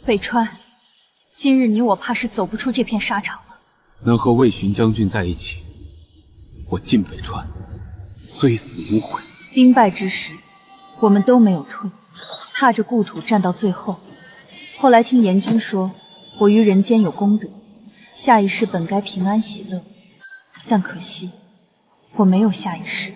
北川，今日你我怕是走不出这片沙场了。能和魏巡将军在一起，我晋北川虽死无悔。兵败之时，我们都没有退，踏着故土战到最后。后来听严君说，我于人间有功德，下一世本该平安喜乐，但可惜我没有下一世。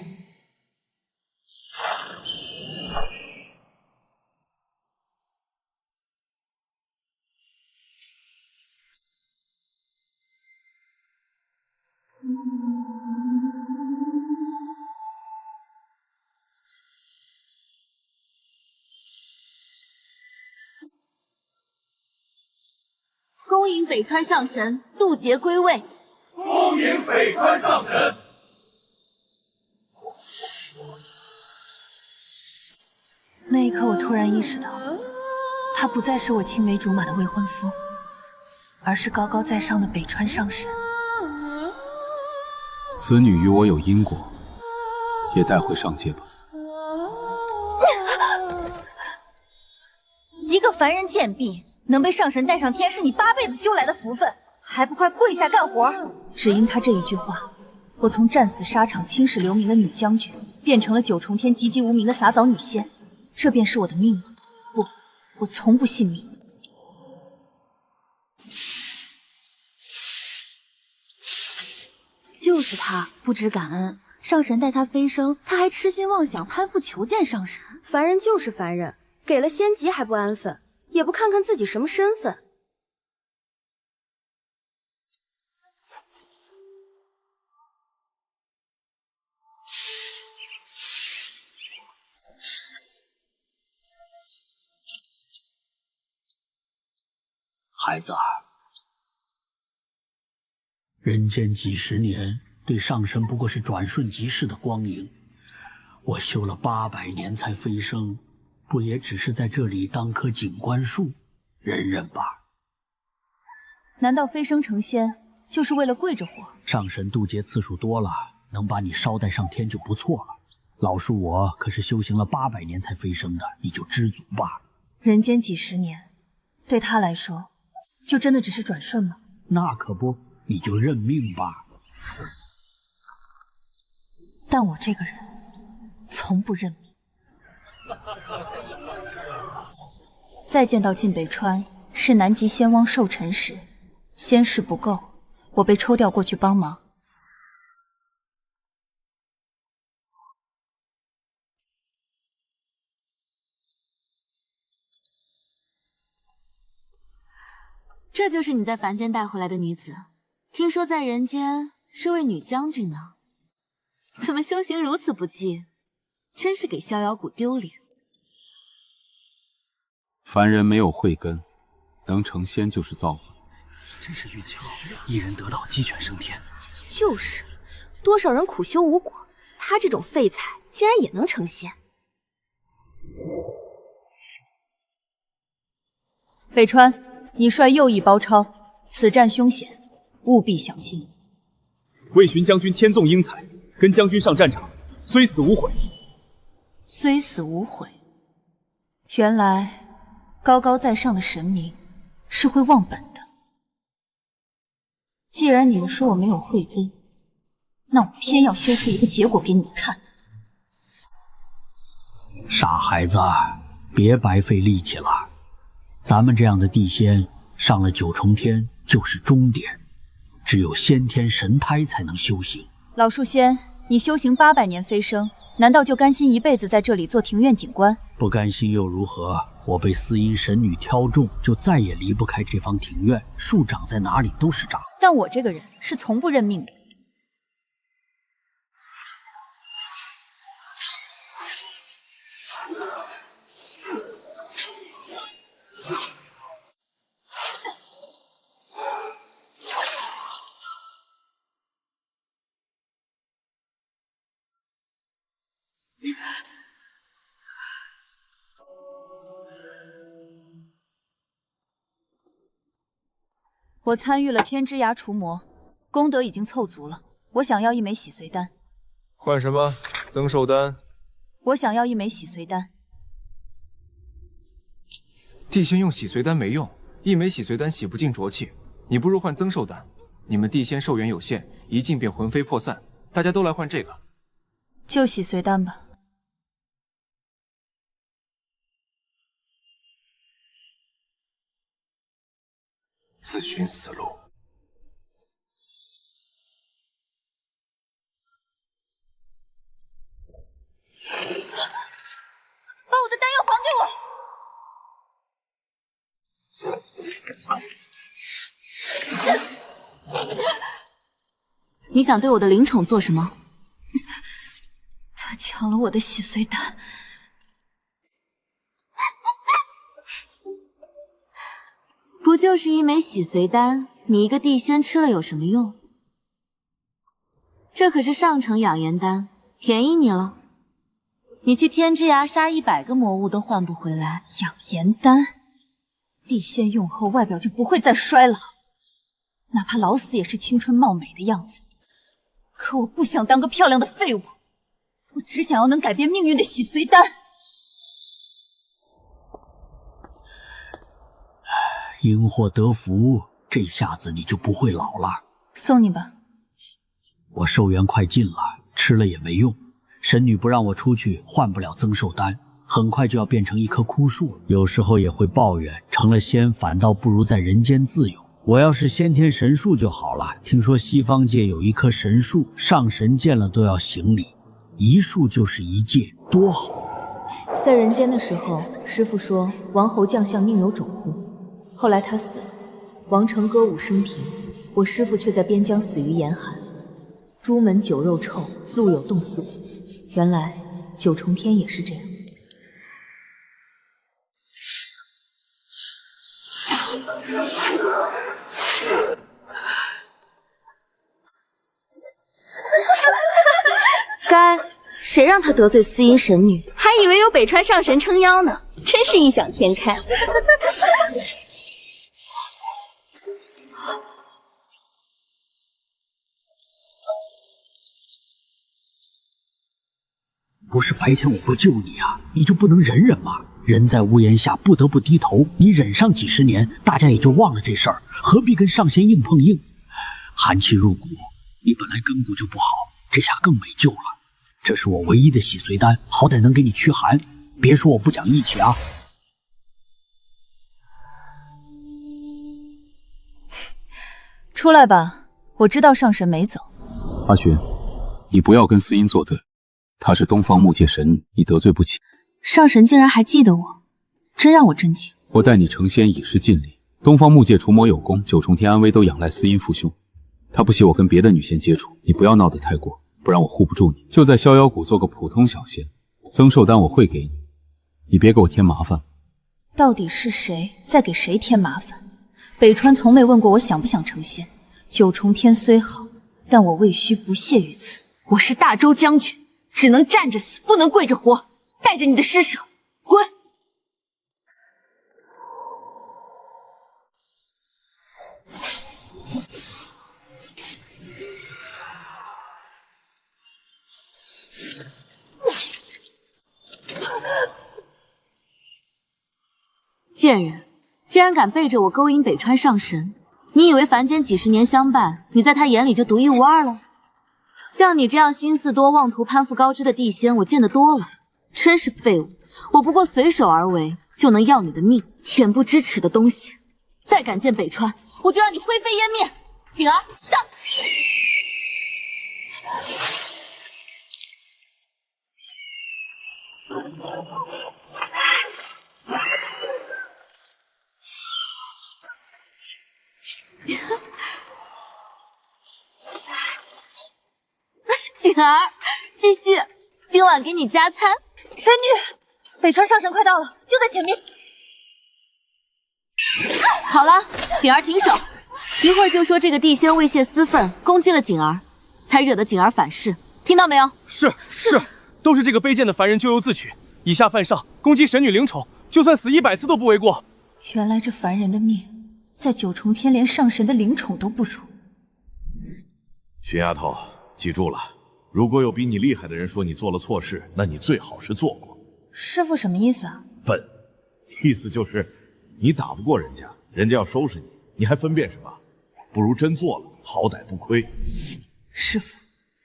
恭迎北川上神渡劫归位。恭迎北川上神。那一刻，我突然意识到，他不再是我青梅竹马的未婚夫，而是高高在上的北川上神。此女与我有因果，也带回上界吧。一个凡人贱婢，能被上神带上天，是你8辈子修来的福分，还不快跪下干活？只因他这一句话，我从战死沙场、青史留名的女将军，变成了9重天籍籍无名的洒扫女仙。这便是我的命吗？不，我从不信命。就是他不知感恩，上神带他飞升，他还痴心妄想攀附求见上神。凡人就是凡人，给了仙籍还不安分，也不看看自己什么身份。孩子儿，人间几十年，对上神不过是转瞬即逝的光阴。我修了800年才飞升，不也只是在这里当棵景观树，忍忍吧。难道飞升成仙就是为了跪着活？上神渡劫次数多了，能把你捎带上天就不错了。老叔我可是修行了800年才飞升的，你就知足吧。人间几十年，对他来说，就真的只是转瞬吗？那可不，你就认命吧。但我这个人从不认命。再见到晋北川，是南极仙汪寿辰时，仙事不够，我被抽调过去帮忙。这就是你在凡间带回来的女子，听说在人间是位女将军呢，怎么修行如此不济？真是给逍遥谷丢脸。凡人没有慧根，能成仙就是造化。真是运气好，一人得道，鸡犬升天。就是，多少人苦修无果，他这种废材竟然也能成仙。北川，你率右翼包抄，此战凶险，务必小心。魏巡将军天纵英才，跟将军上战场，虽死无悔。虽死无悔，原来高高在上的神明是会忘本的。既然你们说我没有慧根，那我偏要修出一个结果给你们看。傻孩子，别白费力气了。咱们这样的地仙上了9重天就是终点，只有先天神胎才能修行。老树仙，你修行800年飞升，难道就甘心一辈子在这里做庭院景观？不甘心又如何？我被四阴神女挑中，就再也离不开这方庭院，树长在哪里都是长。但我这个人是从不认命的。我参与了天之涯除魔，功德已经凑足了。我想要一枚洗髓丹。换什么？增寿丹。我想要一枚洗髓丹。地仙用洗髓丹没用，一枚洗髓丹洗不尽浊气，你不如换增寿丹。你们地仙寿元有限，一进便魂飞魄散，大家都来换这个。就洗髓丹吧。自寻死路。把我的丹药还给我！你想对我的灵宠做什么？他抢了我的洗髓丹。不就是一枚洗髓丹，你一个地仙吃了有什么用？这可是上乘养颜丹，便宜你了。你去天之崖杀100个魔物都换不回来。养颜丹，地仙用后外表就不会再衰老，哪怕老死也是青春貌美的样子。可我不想当个漂亮的废物，我只想要能改变命运的洗髓丹。因祸得福，这下子你就不会老了。送你吧。我寿元快尽了，吃了也没用。神女不让我出去，换不了增寿丹，很快就要变成一棵枯树了。有时候也会抱怨，成了仙反倒不如在人间自由。我要是先天神树就好了。听说西方界有一棵神树，上神见了都要行礼，一树就是一戒，多好。在人间的时候，师父说王侯将相宁有种乎？后来他死了，王城歌舞升平，我师父却在边疆死于严寒。朱门酒肉臭，路有冻死骨。原来九重天也是这样。该谁让他得罪司音神女，还以为有北川上神撑腰呢，真是异想天开。不是白天我不救你啊，你就不能忍忍吗？人在屋檐下不得不低头，你忍上几十年，大家也就忘了这事儿，何必跟上仙硬碰硬？寒气入骨，你本来根骨就不好，这下更没救了。这是我唯一的洗髓丹，好歹能给你驱寒，别说我不讲义气啊。出来吧，我知道上神没走。阿寻，你不要跟司音作对。她是东方木界神女，你得罪不起。上神竟然还记得我，真让我震惊。我待你成仙已是尽力，东方木界除魔有功，九重天安危都仰赖司音父兄。他不希我跟别的女仙接触，你不要闹得太过，不然我护不住你。就在逍遥谷做个普通小仙，增寿丹我会给你，你别给我添麻烦。到底是谁在给谁添麻烦？北川从没问过我想不想成仙。九重天虽好，但我未须不屑于此。我是大周将军。只能站着死，不能跪着活。带着你的施舍，滚！贱人，竟然敢背着我勾引北川上神！你以为凡间几十年相伴，你在他眼里就独一无二了？像你这样心思多、妄图攀附高枝的地仙，我见得多了，真是废物！我不过随手而为，就能要你的命，恬不知耻的东西！再敢见北川，我就让你灰飞烟灭！景儿，上！景儿，继续，今晚给你加餐。神女，北川上神快到了，就在前面。好了，景儿停手，一会儿就说这个地仙为泄私愤，攻击了景儿，才惹得景儿反噬，听到没有？是，都是这个卑贱的凡人咎由自取，以下犯上，攻击神女灵宠，就算死100次都不为过。原来这凡人的命，在九重天连上神的灵宠都不如。徐丫头，记住了。如果有比你厉害的人说你做了错事，那你最好是做过。师父什么意思啊？笨，意思就是你打不过人家，人家要收拾你，你还分辨什么？不如真做了，好歹不亏。师傅，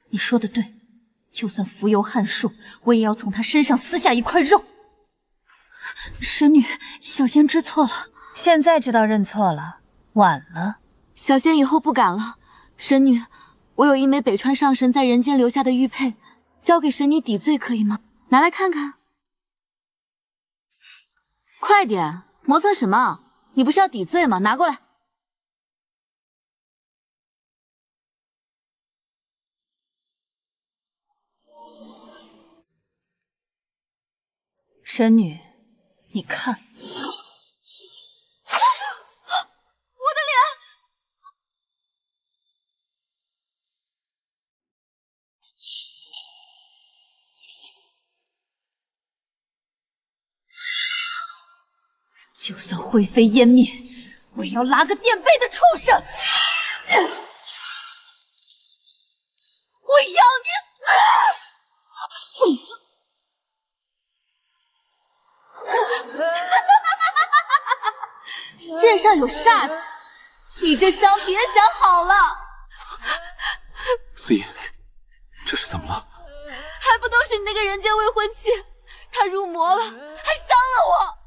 你说的对，就算浮游撼树，我也要从他身上撕下一块肉。神女，小仙知错了。现在知道认错了，晚了。小仙以后不敢了。神女，我有一枚北川上神在人间留下的玉佩，交给神女抵罪，可以吗？拿来看看。快点，磨蹭什么？你不是要抵罪吗？拿过来。神女，你看，我的脸！就算灰飞烟灭，我也要拉个垫背的畜生！我要你死！剑上有煞气，你这伤别想好了。司仪，这是怎么了？还不都是你那个人间未婚妻？她入魔了，还伤了我。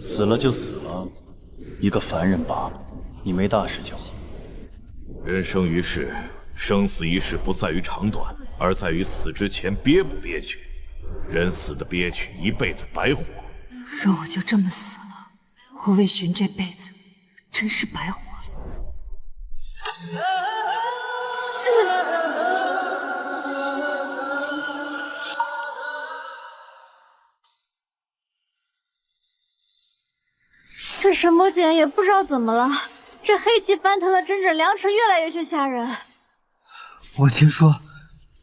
死了就死了，一个凡人罢了，你没大事就好。人生于世，生死一事不在于长短，而在于死之前憋不憋屈。人死的憋屈，一辈子白活。若我就这么死了，我魏巡这辈子真是白活了。这神魔简也不知道怎么了，这黑气翻腾的真真良辰越来越去吓人。我听说，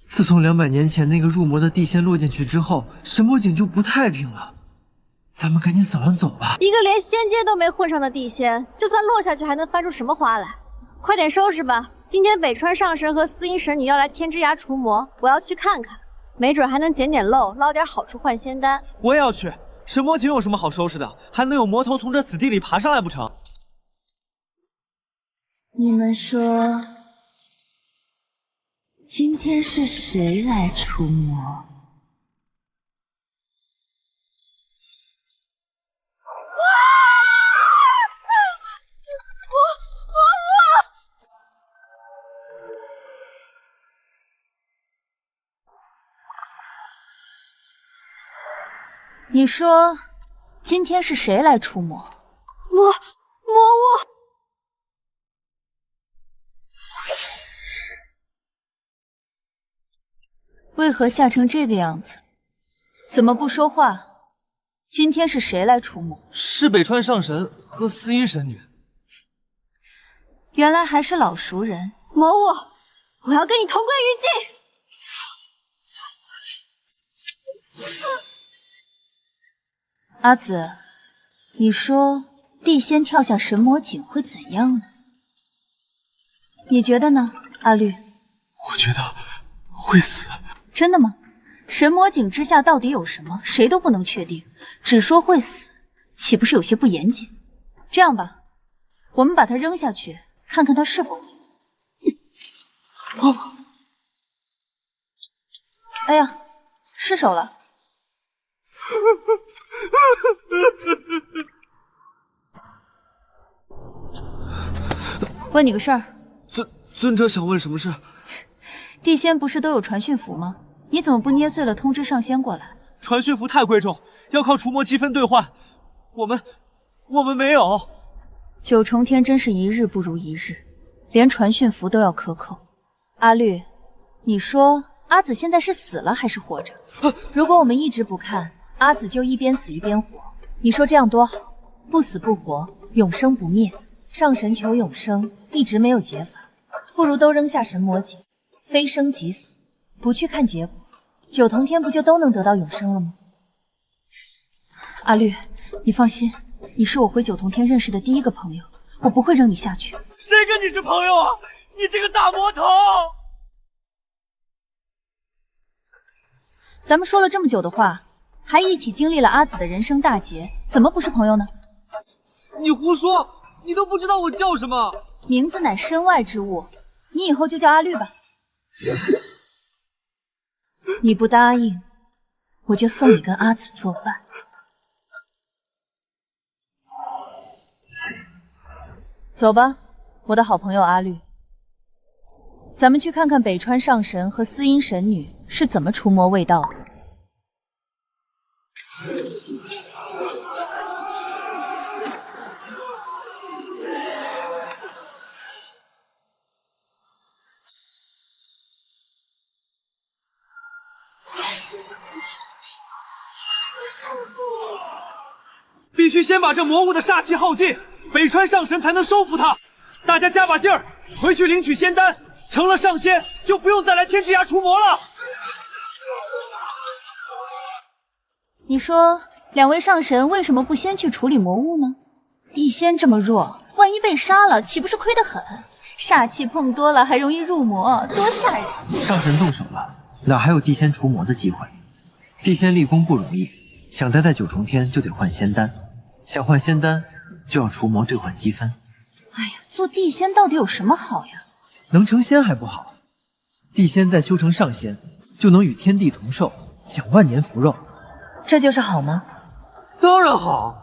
自从200年前那个入魔的地仙落进去之后，神魔井就不太平了。咱们赶紧早点走吧。一个连仙阶都没混上的地仙，就算落下去还能翻出什么花来？快点收拾吧！今天北川上神和司音神女要来天之崖除魔，我要去看看，没准还能捡点漏，捞点好处换仙丹。我也要去。神魔井有什么好收拾的？还能有魔头从这死地里爬上来不成？你们说，今天是谁来除魔？你说，今天是谁来除魔？魔物。为何吓成这个样子？怎么不说话？今天是谁来除魔？是北川上神和司音神女。原来还是老熟人。魔物，我要跟你同归于尽。阿紫，你说地仙跳下神魔井会怎样呢？你觉得呢，阿绿？我觉得会死。真的吗？神魔井之下到底有什么，谁都不能确定，只说会死，岂不是有些不严谨？这样吧，我们把他扔下去，看看他是否会死。哎呀，失手了。问你个事儿，尊者想问什么事？地仙不是都有传讯符吗？你怎么不捏碎了通知上仙过来？传讯符太贵重，要靠除魔积分兑换，我们没有。九重天真是一日不如一日，连传讯符都要克扣。阿绿，你说阿紫现在是死了还是活着？如果我们一直不看，阿紫就一边死一边活，你说这样多好？不死不活，永生不灭。上神求永生，一直没有解法，不如都扔下神魔井，非生即死，不去看结果，九重天不就都能得到永生了吗？阿绿，你放心，你是我回九重天认识的第一个朋友，我不会扔你下去。谁跟你是朋友啊？你这个大魔头！咱们说了这么久的话，还一起经历了阿紫的人生大劫，怎么不是朋友呢？你胡说！你都不知道我叫什么。名字乃身外之物，你以后就叫阿绿吧。你不答应，我就送你跟阿紫作伴。走吧，我的好朋友阿绿。咱们去看看北川上神和司音神女是怎么除魔卫道的。必须先把这魔物的煞气耗尽，北川上神才能收服它。大家加把劲儿，回去领取仙丹，成了上仙就不用再来天之崖除魔了。你说两位上神为什么不先去处理魔物呢？地仙这么弱，万一被杀了，岂不是亏得很？煞气碰多了还容易入魔，多吓人！上神动手了，哪还有地仙除魔的机会？地仙立功不容易，想待在九重天就得换仙丹，想换仙丹就要除魔兑换积分。哎呀，做地仙到底有什么好呀？能成仙还不好？地仙再修成上仙，就能与天地同寿，享万年福肉。这就是好吗？当然好。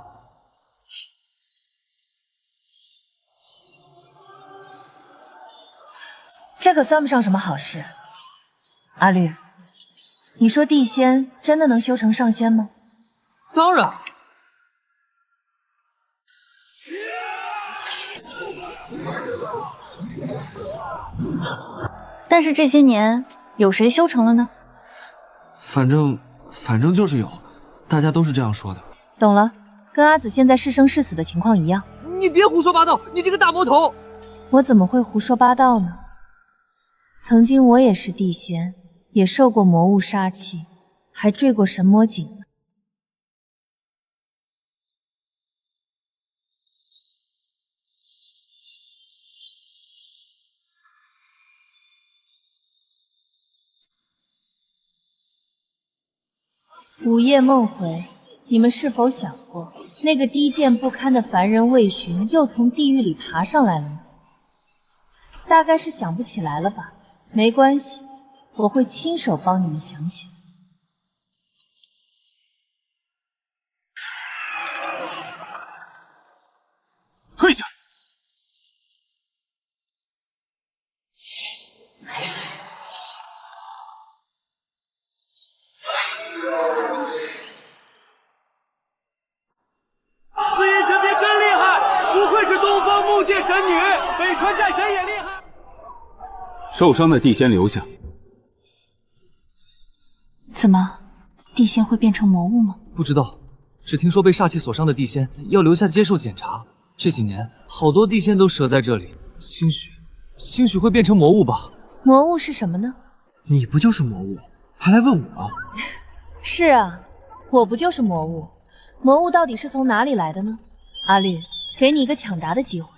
这可算不上什么好事。阿绿，你说地仙真的能修成上仙吗？当然。但是这些年有谁修成了呢？反正就是有，大家都是这样说的。懂了，跟阿紫现在是生是死的情况一样。你别胡说八道，你这个大魔头！我怎么会胡说八道呢？曾经我也是地仙，也受过魔物杀气，还坠过神魔井。午夜梦回，你们是否想过，那个低贱不堪的凡人魏巡又从地狱里爬上来了呢？大概是想不起来了吧？没关系，我会亲手帮你们想起来。退下！司音神别真厉害，不愧是东方木界神女，北川战神也厉害。受伤的地仙留下。怎么，地仙会变成魔物吗？不知道，只听说被煞气所伤的地仙要留下接受检查。这几年好多地仙都折在这里，兴许会变成魔物吧。魔物是什么呢？你不就是魔物，还来问我？是啊，我不就是魔物？魔物到底是从哪里来的呢？阿绿，给你一个抢答的机会。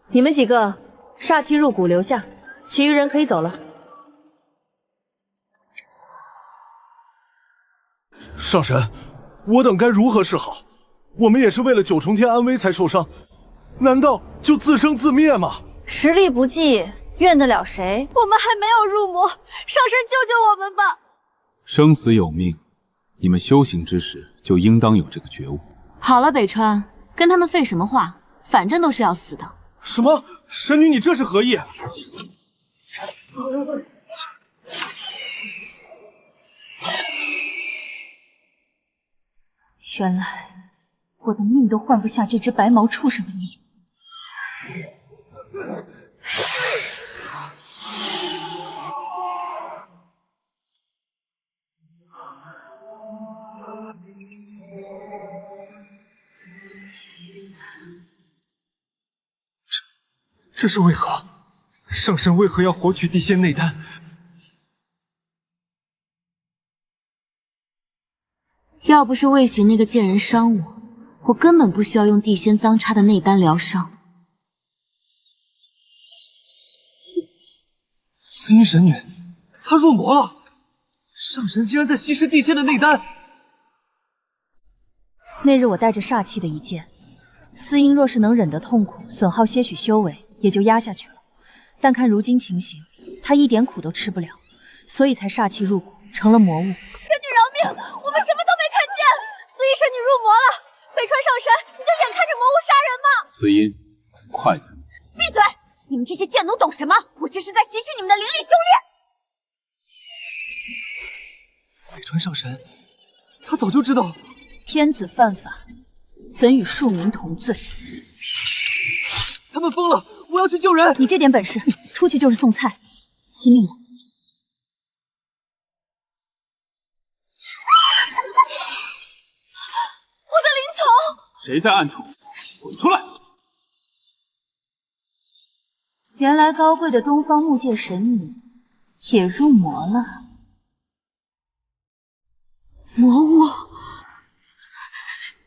你们几个煞气入骨留下，其余人可以走了。上神，我等该如何是好？我们也是为了九重天安危才受伤，难道就自生自灭吗？实力不济，怨得了谁？我们还没有入魔，上神救救我们吧！生死有命，你们修行之时就应当有这个觉悟。好了，北川，跟他们废什么话？反正都是要死的。什么？神女，你这是何意？原来我的命都换不下这只白毛畜生的命。这是为何？上神为何要活取地仙内丹？要不是魏巡那个贱人伤我，我根本不需要用地仙脏插的内丹疗伤。司音神女，她入魔了！上神竟然在吸食地仙的内丹，那日我带着煞气的一剑，司音若是能忍得痛苦，损耗些许修为，也就压下去了。但看如今情形，他一点苦都吃不了，所以才煞气入骨，成了魔物。神女饶命！我们什么都没看见，司音神女入魔了。北川上神，你就眼看着魔物杀人吗？司音，快点！闭嘴！你们这些贱奴懂什么？我这是在吸取你们的灵力修炼。北川上神，他早就知道天子犯法，怎与庶民同罪？他们疯了！我要去救人！你这点本事，出去就是送菜，惜命了。我的灵草！谁在暗处？滚出来！原来高贵的东方木界神女也入魔了。魔物，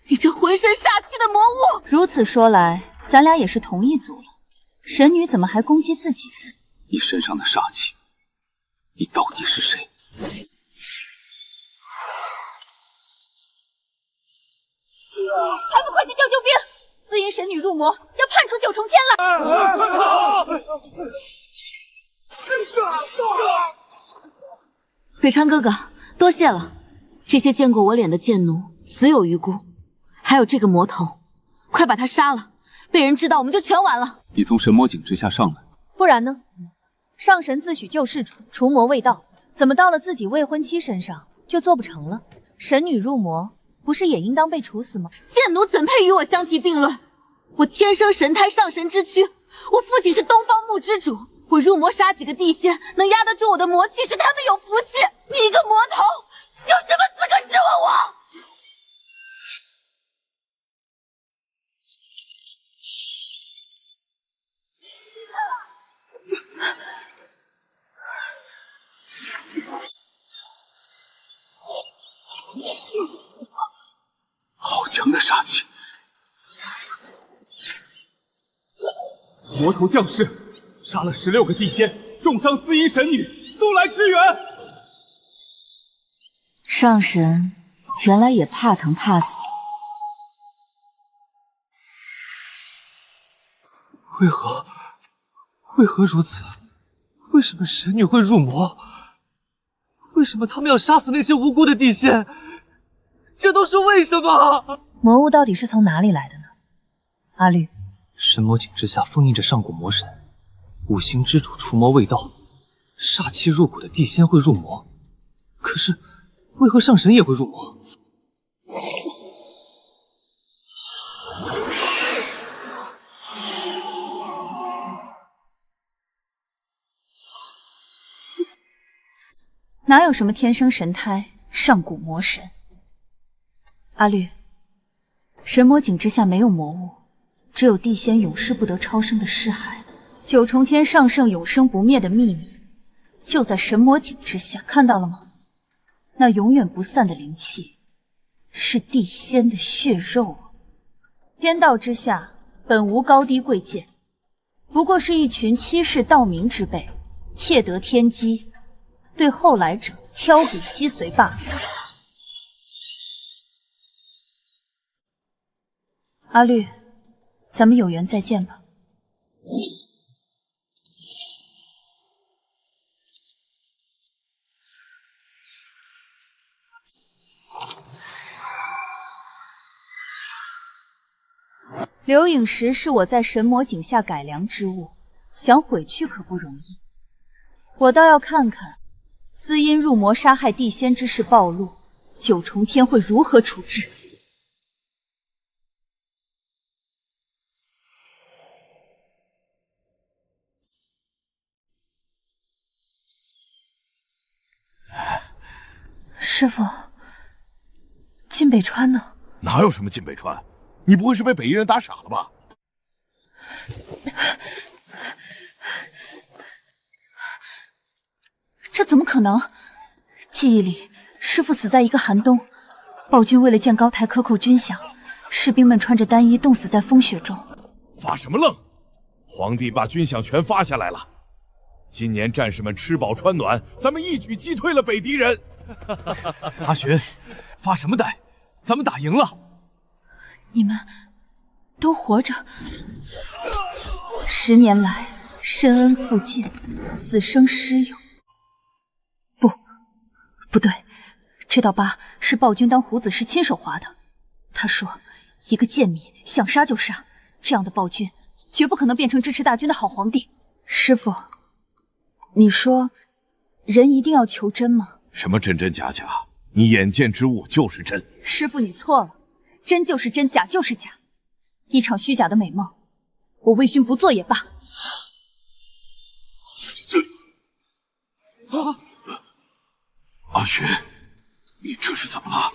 你这浑身煞气的魔物！如此说来，咱俩也是同一组了。神女怎么还攻击自己人？你身上的煞气，你到底是谁？还不快去叫救兵！司音神女入魔，要判处9重天了！北川哥哥，多谢了。这些见过我脸的贱奴死有余辜，还有这个魔头，快把他杀了！被人知道我们就全完了。你从神魔井之下上来，不然呢？上神自诩救世主，除魔未到，怎么到了自己未婚妻身上就做不成了？神女入魔，不是也应当被处死吗？贱奴怎配与我相提并论？我天生神胎上神之躯，我父亲是东方木之主，我入魔杀几个地仙，能压得住我的魔气，是他们有福气。你一个魔头，有什么资格质问我？好强的煞气！魔头降世，杀了16个地仙，重伤司音神女，速来支援！上神原来也怕疼怕死。为何如此？为什么神女会入魔？为什么他们要杀死那些无辜的地仙？这都是为什么？魔物到底是从哪里来的呢？阿绿，神魔井之下封印着上古魔神，五行之主除魔未到，煞气入骨的地仙会入魔，可是为何上神也会入魔？哪有什么天生神胎、上古魔神？阿绿，神魔井之下没有魔物，只有地仙永世不得超生的尸骸。9重天上圣永生不灭的秘密，就在神魔井之下，看到了吗？那永远不散的灵气，是地仙的血肉啊！天道之下，本无高低贵贱，不过是一群欺世盗名之辈，窃得天机，对后来者敲骨吸髓罢了。阿绿，咱们有缘再见吧。流影石是我在神魔井下改良之物，想毁去可不容易。我倒要看看司音入魔杀害地仙之事暴露，9重天会如何处置。师傅，晋北川呢？哪有什么晋北川？你不会是被北夷人打傻了吧？这怎么可能？记忆里，师傅死在一个寒冬，暴君为了建高台克扣军饷，士兵们穿着单衣冻死在风雪中。发什么愣？皇帝把军饷全发下来了，今年战士们吃饱穿暖，咱们一举击退了北狄人。阿寻，发什么呆？咱们打赢了。你们都活着，10年来深恩复见，死生师友。不对，这道疤是暴君当虎子时亲手划的。他说，一个贱民想杀就杀，这样的暴君绝不可能变成支持大军的好皇帝。师父，你说人一定要求真吗？什么真真假假？你眼见之物就是真。师父，你错了，真就是真，假就是假。一场虚假的美梦，我魏勋不做也罢。阿雪，你这是怎么了？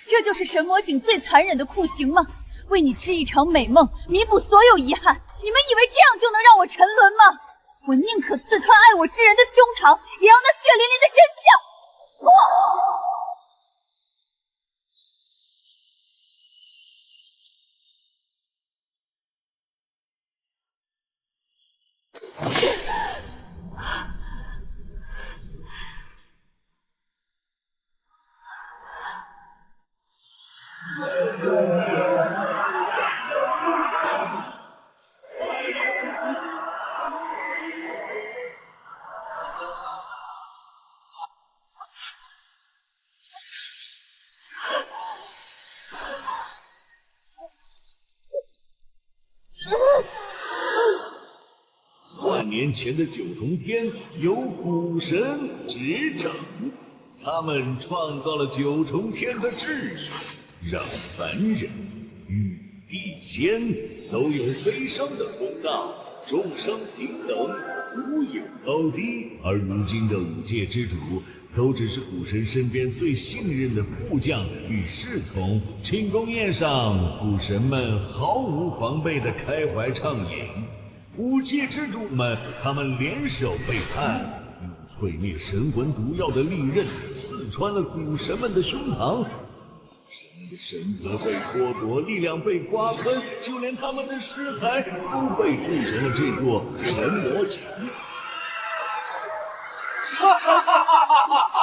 这就是神魔境最残忍的酷刑吗？为你织一场美梦，弥补所有遗憾。你们以为这样就能让我沉沦吗？我宁可刺穿爱我之人的胸膛，也要那血淋淋的真相。万年前的九重天由古神执掌，他们创造了九重天的秩序，让凡人与地仙都有飞升的通道，众生平等，无有高低。而如今的五界之主都只是古神身边最信任的副将与侍从。庆功宴上，古神们毫无防备地开怀畅饮。五界之主们，他们联手背叛，用淬灭神魂毒药的利刃刺穿了古神们的胸膛。神们的神格被剥夺，力量被瓜分，就连他们的尸骸都被铸成了这座神魔墙。哈哈哈哈哈哈！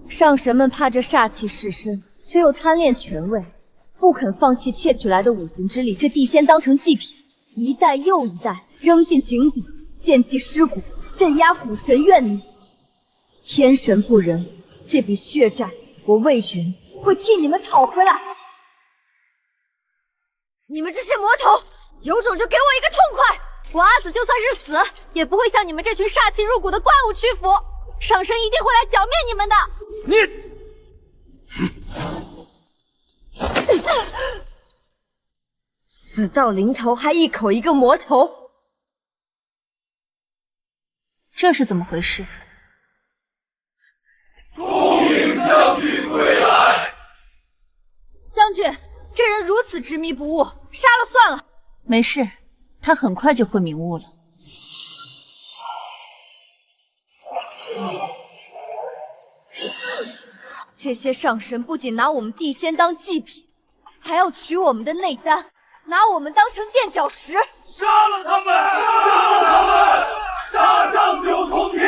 上神们怕这煞气噬身，却又贪恋权位，不肯放弃窃取来的五行之力。这地仙当成祭品，一代又一代扔进井底，献祭尸骨，镇压古神怨念。天神不仁，这笔血债，我魏云会替你们讨回来。你们这些魔头，有种就给我一个痛快！我阿紫就算是死，也不会向你们这群煞气入骨的怪物屈服。上神一定会来剿灭你们的。死到临头还一口一个魔头，这是怎么回事？恭迎将军归来。将军，这人如此执迷不悟，杀了算了。没事，他很快就会明悟了。这些上神不仅拿我们地仙当祭品，还要取我们的内丹，拿我们当成垫脚石。杀了他们！杀了他们！杀上九重天，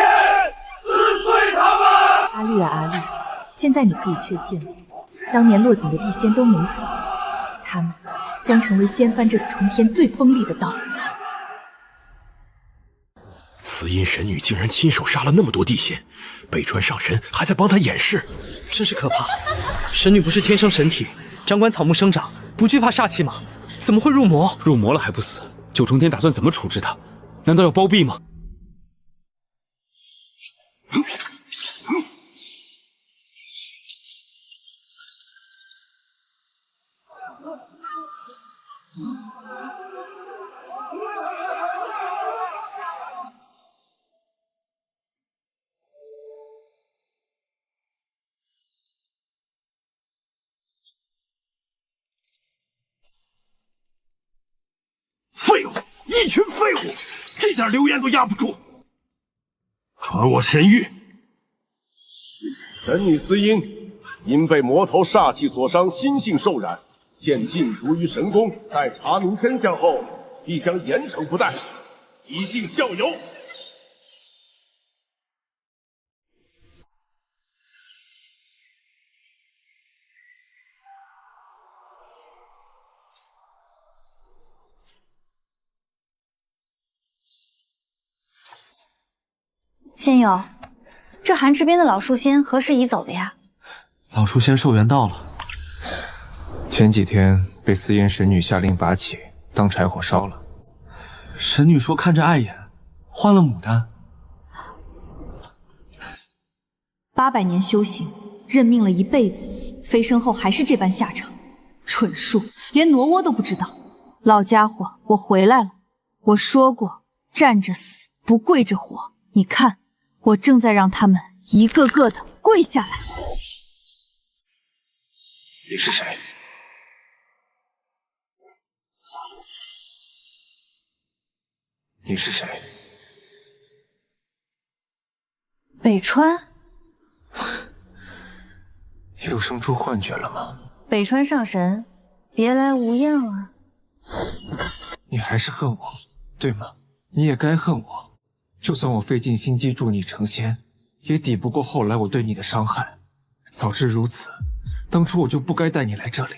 撕碎他们！阿绿啊阿绿，现在你可以确信了，当年落井的地仙都没死，他们将成为掀翻这个重天最锋利的刀。死阴神女竟然亲手杀了那么多地仙，北川上神还在帮她掩饰，真是可怕。神女不是天生神体，掌管草木生长，不惧怕煞气吗？怎么会入魔？入魔了还不死？九重天打算怎么处置她？难道要包庇吗？废物，一群废物，这点流言都压不住。传我神谕，神女司音因被魔头煞气所伤，心性受染，现禁足于神宫。待查明真相后，必将严惩不贷。一尽孝友。仙友，这寒池边的老树仙何时移走的呀？老树仙寿元到了，前几天被司烟神女下令拔起，当柴火烧了。神女说看着碍眼，换了牡丹。800年修行，认命了一辈子，飞升后还是这般下场，蠢树连挪窝都不知道。老家伙，我回来了。我说过，站着死，不跪着活。你看，我正在让他们一个个的跪下来。你是谁？你是谁？北川，又生出幻觉了吗？北川上神，别来无恙啊！你还是恨我，对吗？你也该恨我。就算我费尽心机助你成仙，也抵不过后来我对你的伤害。早知如此，当初我就不该带你来这里。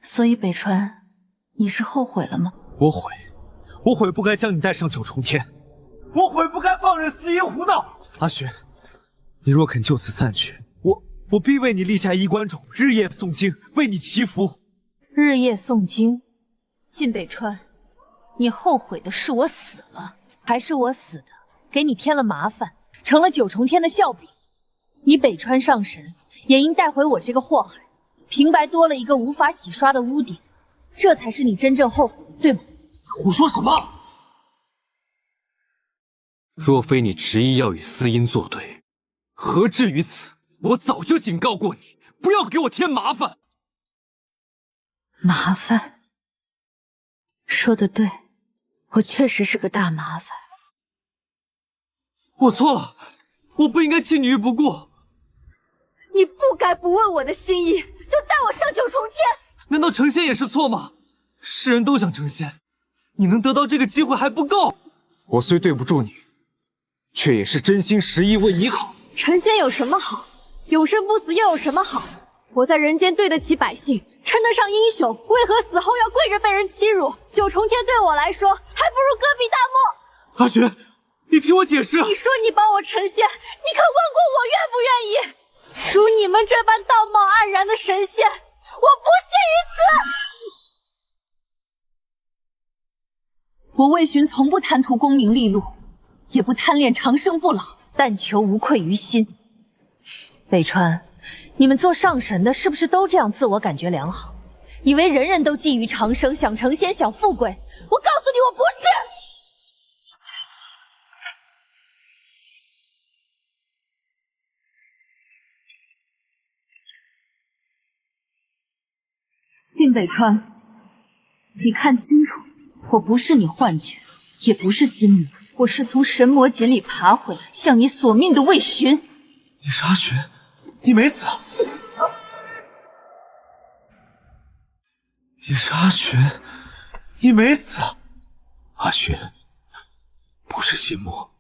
所以北川，你是后悔了吗？我悔不该将你带上九重天，我悔不该放任司音胡闹。阿玄，你若肯就此散去，我必为你立下衣冠冢，日夜诵经，为你祈福。日夜诵经，晋北川，你后悔的是我死了，还是我死的给你添了麻烦，成了九重天的笑柄？你北川上神也应带回我这个祸害，平白多了一个无法洗刷的污点，这才是你真正后悔的，对不对？胡说什么？若非你执意要与司音作对，何至于此？我早就警告过你，不要给我添麻烦。麻烦？说得对，我确实是个大麻烦。我错了，我不应该弃你于不顾。你不该不问我的心意，就带我上九重天。难道成仙也是错吗？世人都想成仙，你能得到这个机会还不够？我虽对不住你，却也是真心实意为你好。成仙有什么好？永生不死又有什么好？我在人间对得起百姓，称得上英雄，为何死后要跪着被人欺辱？九重天对我来说，还不如戈壁大漠。阿雪，你听我解释。你说你帮我成仙，你可问过我愿不愿意？如你们这般道貌岸然的神仙，我不屑于此。我魏巡从不贪图功名利禄，也不贪恋长生不老，但求无愧于心。北川，你们做上神的是不是都这样自我感觉良好？以为人人都觊觎长生，想成仙，想富贵？我告诉你，我不是。晋北川，你看清楚，我不是你幻觉，也不是心魔，我是从神魔井里爬回来，向你索命的魏巡。你是阿玄，你没死。你是阿玄，你没死。阿玄，不是心魔，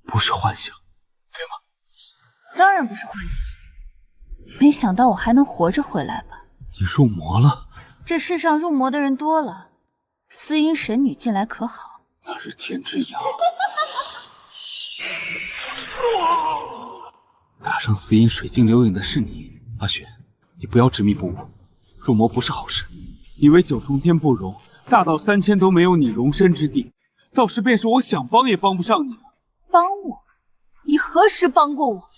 不是幻想，对吗？当然不是幻想，没想到我还能活着回来吧？你入魔了？这世上入魔的人多了，司音神女进来可好？那是天之阳。打伤司音水晶流影的是你，阿玄，你不要执迷不悟，入魔不是好事。以为九重天不容，大道3000都没有你容身之地，到时便是我想帮也帮不上你了。帮我？你何时帮过我？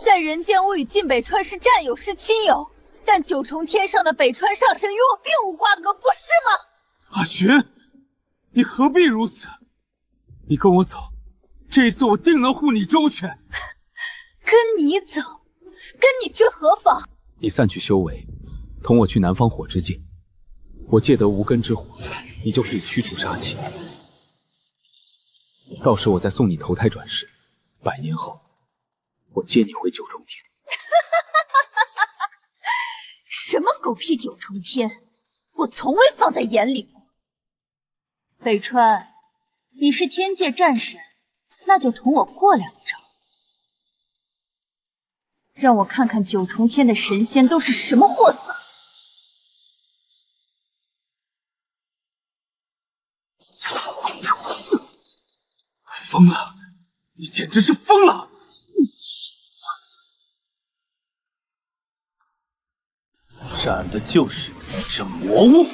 在人间，我与晋北川是战友，是亲友，但九重天上的北川上神与我并无瓜葛，不是吗？阿玄，你何必如此？你跟我走，这一次我定能护你周全。跟你走，跟你去何妨？你散去修为，同我去南方火之境，我借得无根之火，你就可以驱除杀气。到时我再送你投胎转世，100年后，我接你回九重天。什么狗屁九重天，我从未放在眼里过。北川，你是天界战神，那就同我过2招，让我看看九重天的神仙都是什么货色。疯了！你简直是疯了！斩的就是你这魔物！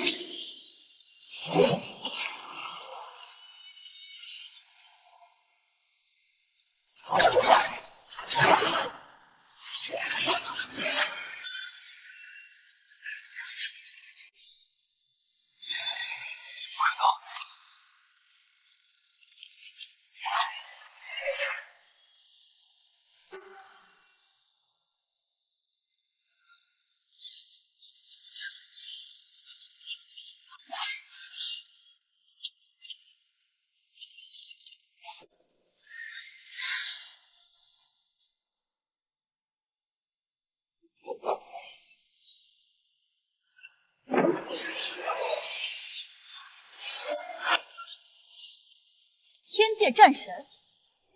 天界战神，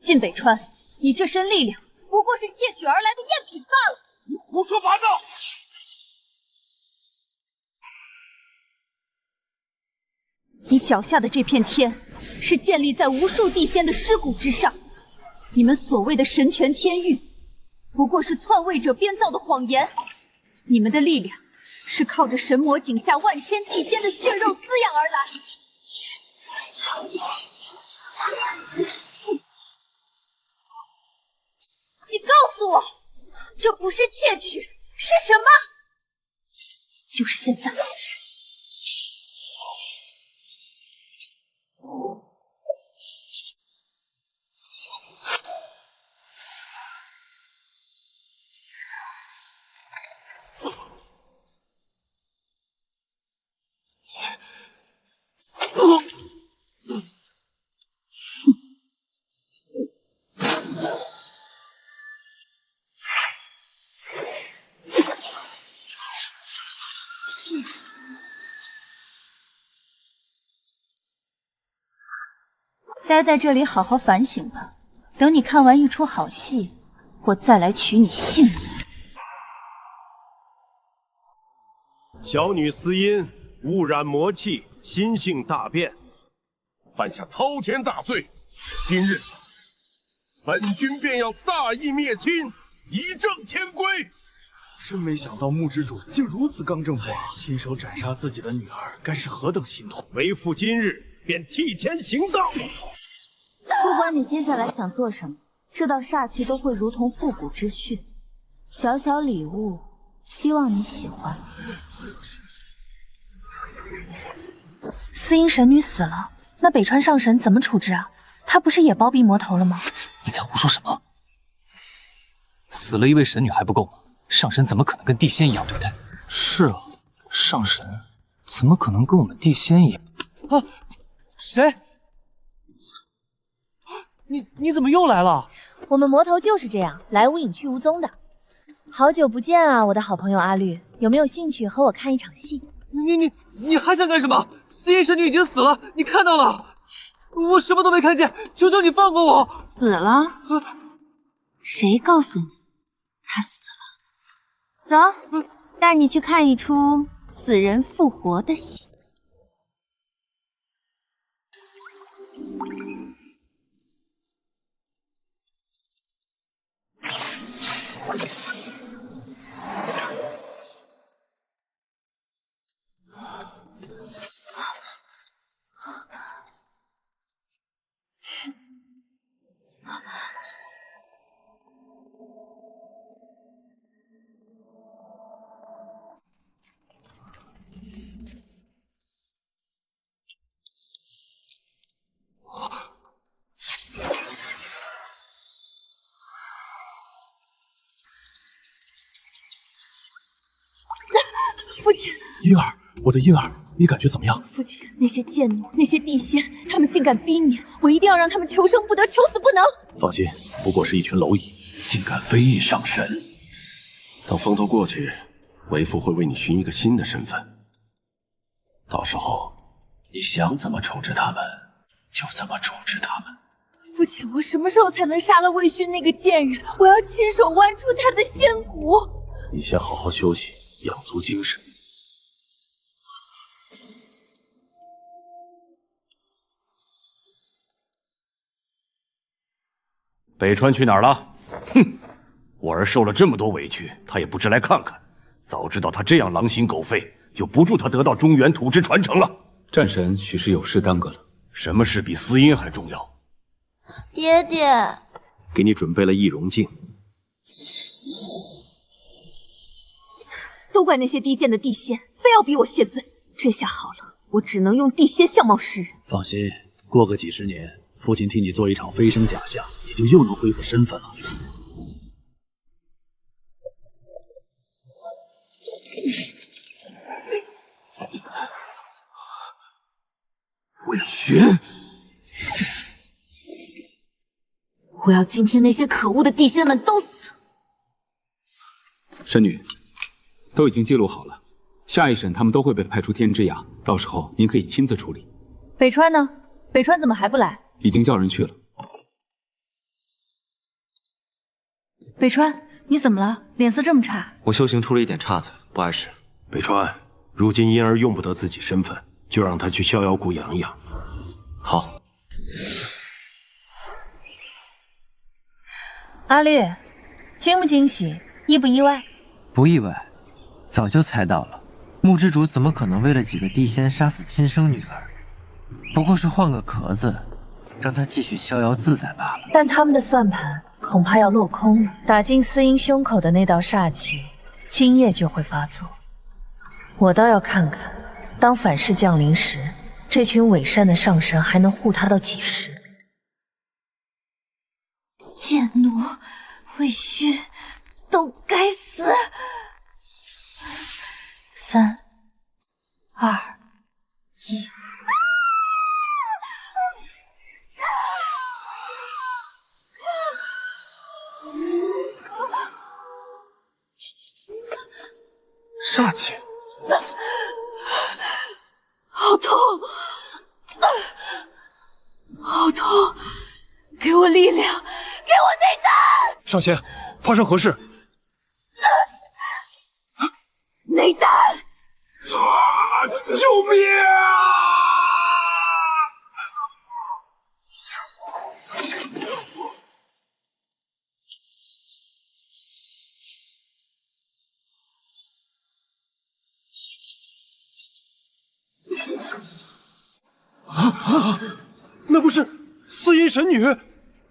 晋北川，你这身力量不过是窃取而来的赝品罢了。你胡说八道！你脚下的这片天，是建立在无数地仙的尸骨之上。你们所谓的神权天域，不过是篡位者编造的谎言。你们的力量，是靠着神魔井下万千地仙的血肉滋养而来。你告诉我，这不是窃取，是什么？就是现在！待在这里好好反省吧，等你看完一出好戏，我再来取你性命。小女司音污染魔气，心性大变，犯下滔天大罪。今日本君便要大义灭亲，以正天规。真没想到木之主竟如此刚正不阿，亲手斩杀自己的女儿，该是何等心痛！为父今日便替天行道。不管你接下来想做什么，这道煞气都会如同复古之血。小小礼物，希望你喜欢。司音神女死了，那北川上神怎么处置啊？他不是也包庇魔头了吗？你在胡说什么？死了一位神女还不够吗？上神怎么可能跟地仙一样对待？是啊，上神怎么可能跟我们地仙一样？啊，谁？你怎么又来了？我们魔头就是这样，来无影去无踪的。好久不见啊，我的好朋友阿绿，有没有兴趣和我看一场戏？你还想干什么？司音神女已经死了，你看到了？我什么都没看见，求求你放过我！死了？谁告诉你他死了？走，带你去看一出死人复活的戏。父亲，婴儿，我的婴儿，你感觉怎么样？父亲，那些贱奴，那些地仙，他们竟敢逼你，我一定要让他们求生不得，求死不能。放心，不过是一群蝼蚁，竟敢非议上神。等风头过去，为父会为你寻一个新的身份，到时候你想怎么处置他们，就这么处置他们。父亲，我什么时候才能杀了魏勋那个贱人？我要亲手剜出他的仙骨。你先好好休息，养足精神。北川去哪儿了？哼，我儿受了这么多委屈，他也不知来看看。早知道他这样狼心狗肺，就不助他得到中原土之传承了。战神许是有事耽搁了。什么事比司音还重要？爹爹，给你准备了易容镜。都怪那些低贱的地仙，非要逼我谢罪。这下好了，我只能用地仙相貌示人。放心，过个几十年，父亲替你做一场飞升假象，你就又能恢复身份了。魏勋，我要今天那些可恶的地仙们都死！神女，都已经记录好了，下一审他们都会被派出天之涯，到时候您可以亲自处理。北川呢？北川怎么还不来？已经叫人去了。北川，你怎么了？脸色这么差？我修行出了一点岔子，不碍事。北川，如今因儿用不得自己身份，就让他去逍遥谷养一养。好。阿绿，惊不惊喜？意不意外？不意外，早就猜到了。木之主怎么可能为了几个地仙杀死亲生女儿？不过是换个壳子，让他继续逍遥自在罢了。但他们的算盘恐怕要落空了。打进司音胸口的那道煞气，今夜就会发作。我倒要看看，当反噬降临时，这群伪善的上神还能护他到几时？贱奴，魏勋，都该死！3、2、1。煞气，好痛，好痛！给我力量，给我内丹！上仙，发生何事？内丹！救命啊！那不是司音神女，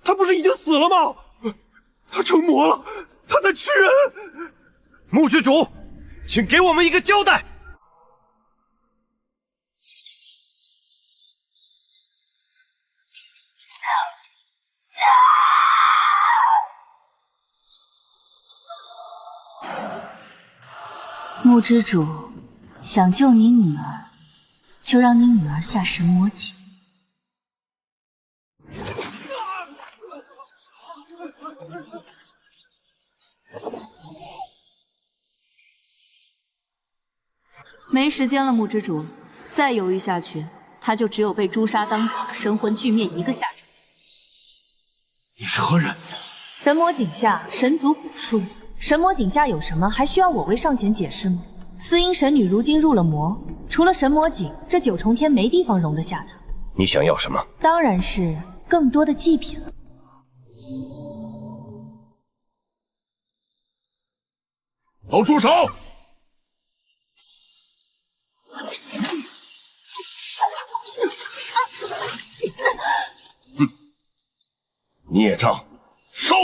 她不是已经死了吗？她成魔了，她在吃人。木之主，请给我们一个交代。木之主想救你女儿，就让你女儿下神魔井。没时间了，木之主，再犹豫下去，他就只有被诛杀当场，神魂俱灭一个下场。你是何人？神魔井下神族古树，神魔井下有什么，还需要我为上贤解释吗？司音神女如今入了魔，除了神魔井，这九重天没地方容得下她。你想要什么？当然是更多的祭品了。都住手！孽障，收！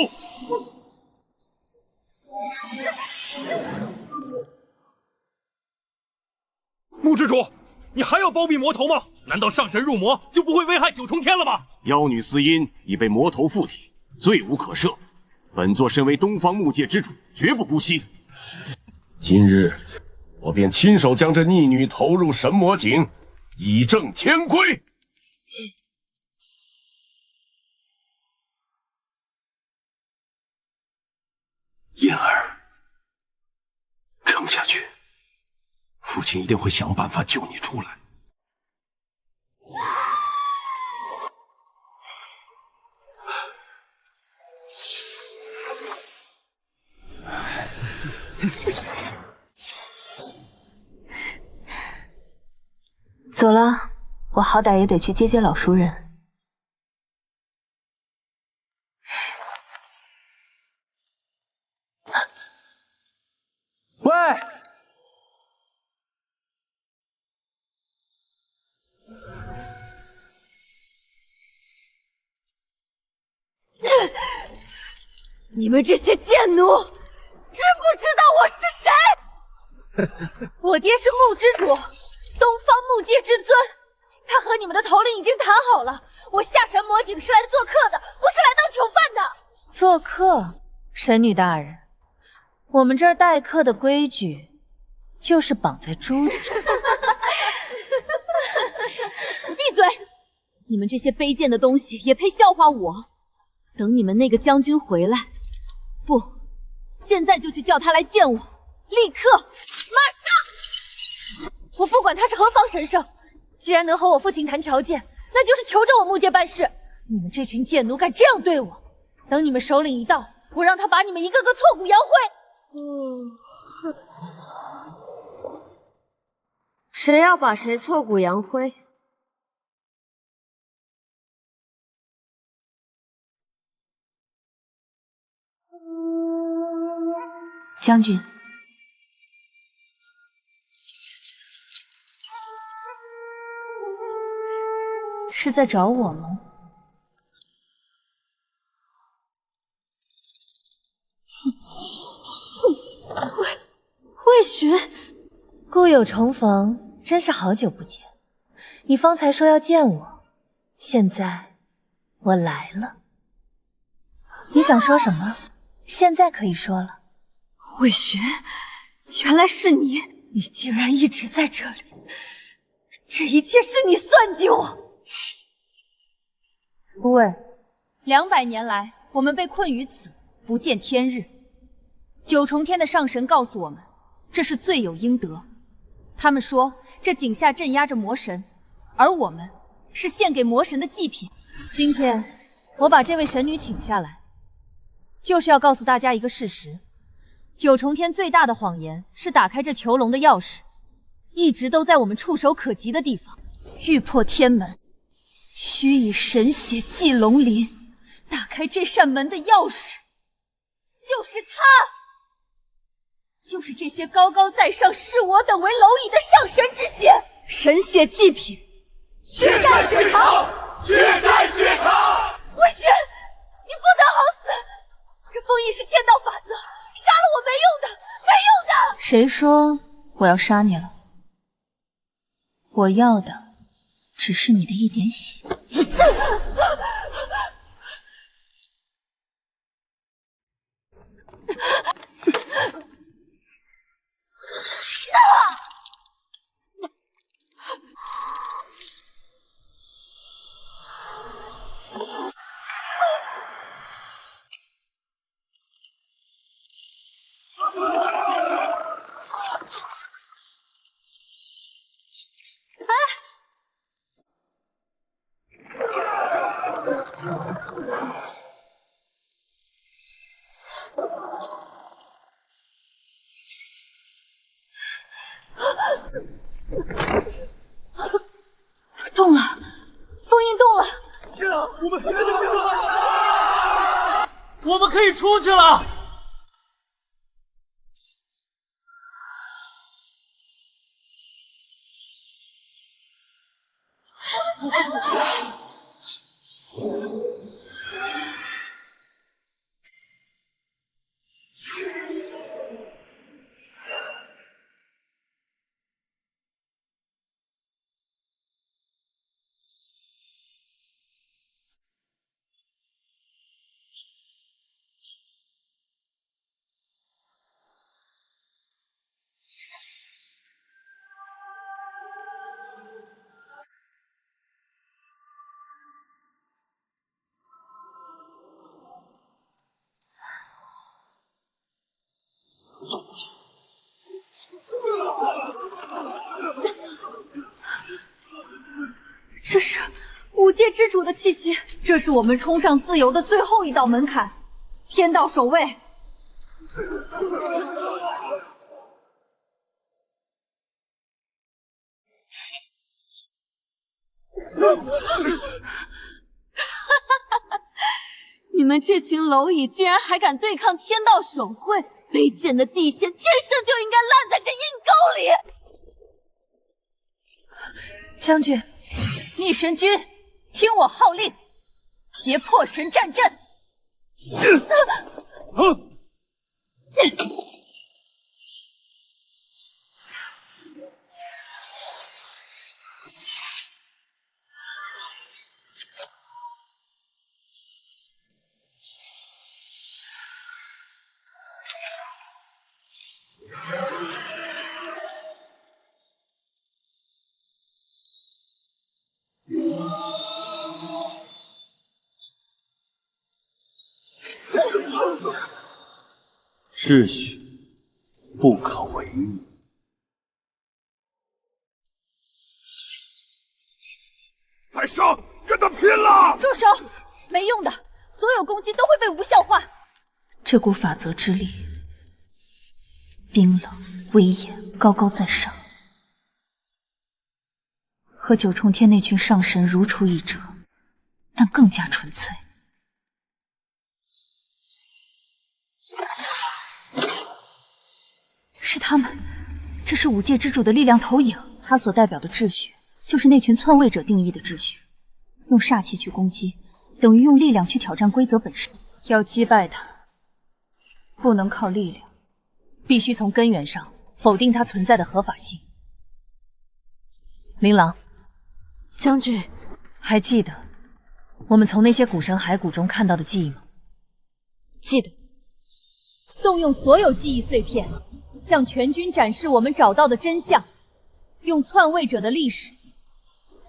木之主，你还要包庇魔头吗？难道上神入魔就不会危害九重天了吗？妖女司音已被魔头附体，罪无可赦。本座身为东方木界之主，绝不姑息。今日，我便亲手将这逆女投入神魔井，以正天规。燕儿，撑下去，父亲一定会想办法救你出来。了，我好歹也得去接接老熟人。喂！你们这些贱奴，知不知道我是谁？我爹是木之主，东方木界之尊。他和你们的头领已经谈好了，我下神魔井是来做客的，不是来当囚犯的。做客，神女大人，我们这儿待客的规矩就是绑在珠子上。闭嘴！你们这些卑贱的东西也配笑话我？等你们那个将军回来，不，现在就去叫他来见我，立刻，马上！我不管他是何方神圣，既然能和我父亲谈条件，那就是求着我木界办事。你们这群贱奴敢这样对我，等你们首领一到，我让他把你们一个个挫骨扬灰。谁要把谁挫骨扬灰？将军，是在找我吗？魏巡，故友重逢，真是好久不见。你方才说要见我，现在我来了。你想说什么？现在可以说了。魏巡，原来是你！你竟然一直在这里，这一切是你算计我！不问。200年来，我们被困于此，不见天日。九重天的上神告诉我们，这是罪有应得。他们说，这井下镇压着魔神，而我们是献给魔神的祭品。今天，我把这位神女请下来，就是要告诉大家一个事实。九重天最大的谎言是打开这囚笼的钥匙，一直都在我们触手可及的地方。欲破天门，须以神血祭龙鳞。打开这扇门的钥匙，就是他，就是这些高高在上视我等为蝼蚁的上神之血，神血祭品，血债血偿，血债血偿。魏巡，你不得好死！这封印是天道法则。杀了我没用的，没用的！谁说我要杀你了？我要的只是你的一点血。动了，封印动了！天啊，我们可以出去了！这是五界之主的气息，这是我们冲上自由的最后一道门槛，天道守卫。你们这群蝼蚁竟然还敢对抗天道守会！卑贱的地仙，天生就应该烂在这阴沟里！将军，逆神军，听我号令，劫破神战阵！秩序不可违逆。再上，跟他拼了！住手！没用的，所有攻击都会被无效化。这股法则之力，冰冷、威严，高高在上，和九重天那群上神如出一辙，但更加纯粹。是他们，这是五界之主的力量投影，他所代表的秩序，就是那群篡位者定义的秩序。用煞气去攻击，等于用力量去挑战规则本身。要击败他，不能靠力量，必须从根源上否定它存在的合法性。琳琅，将军，还记得我们从那些古神骸骨中看到的记忆吗？记得。动用所有记忆碎片，向全军展示我们找到的真相，用篡位者的历史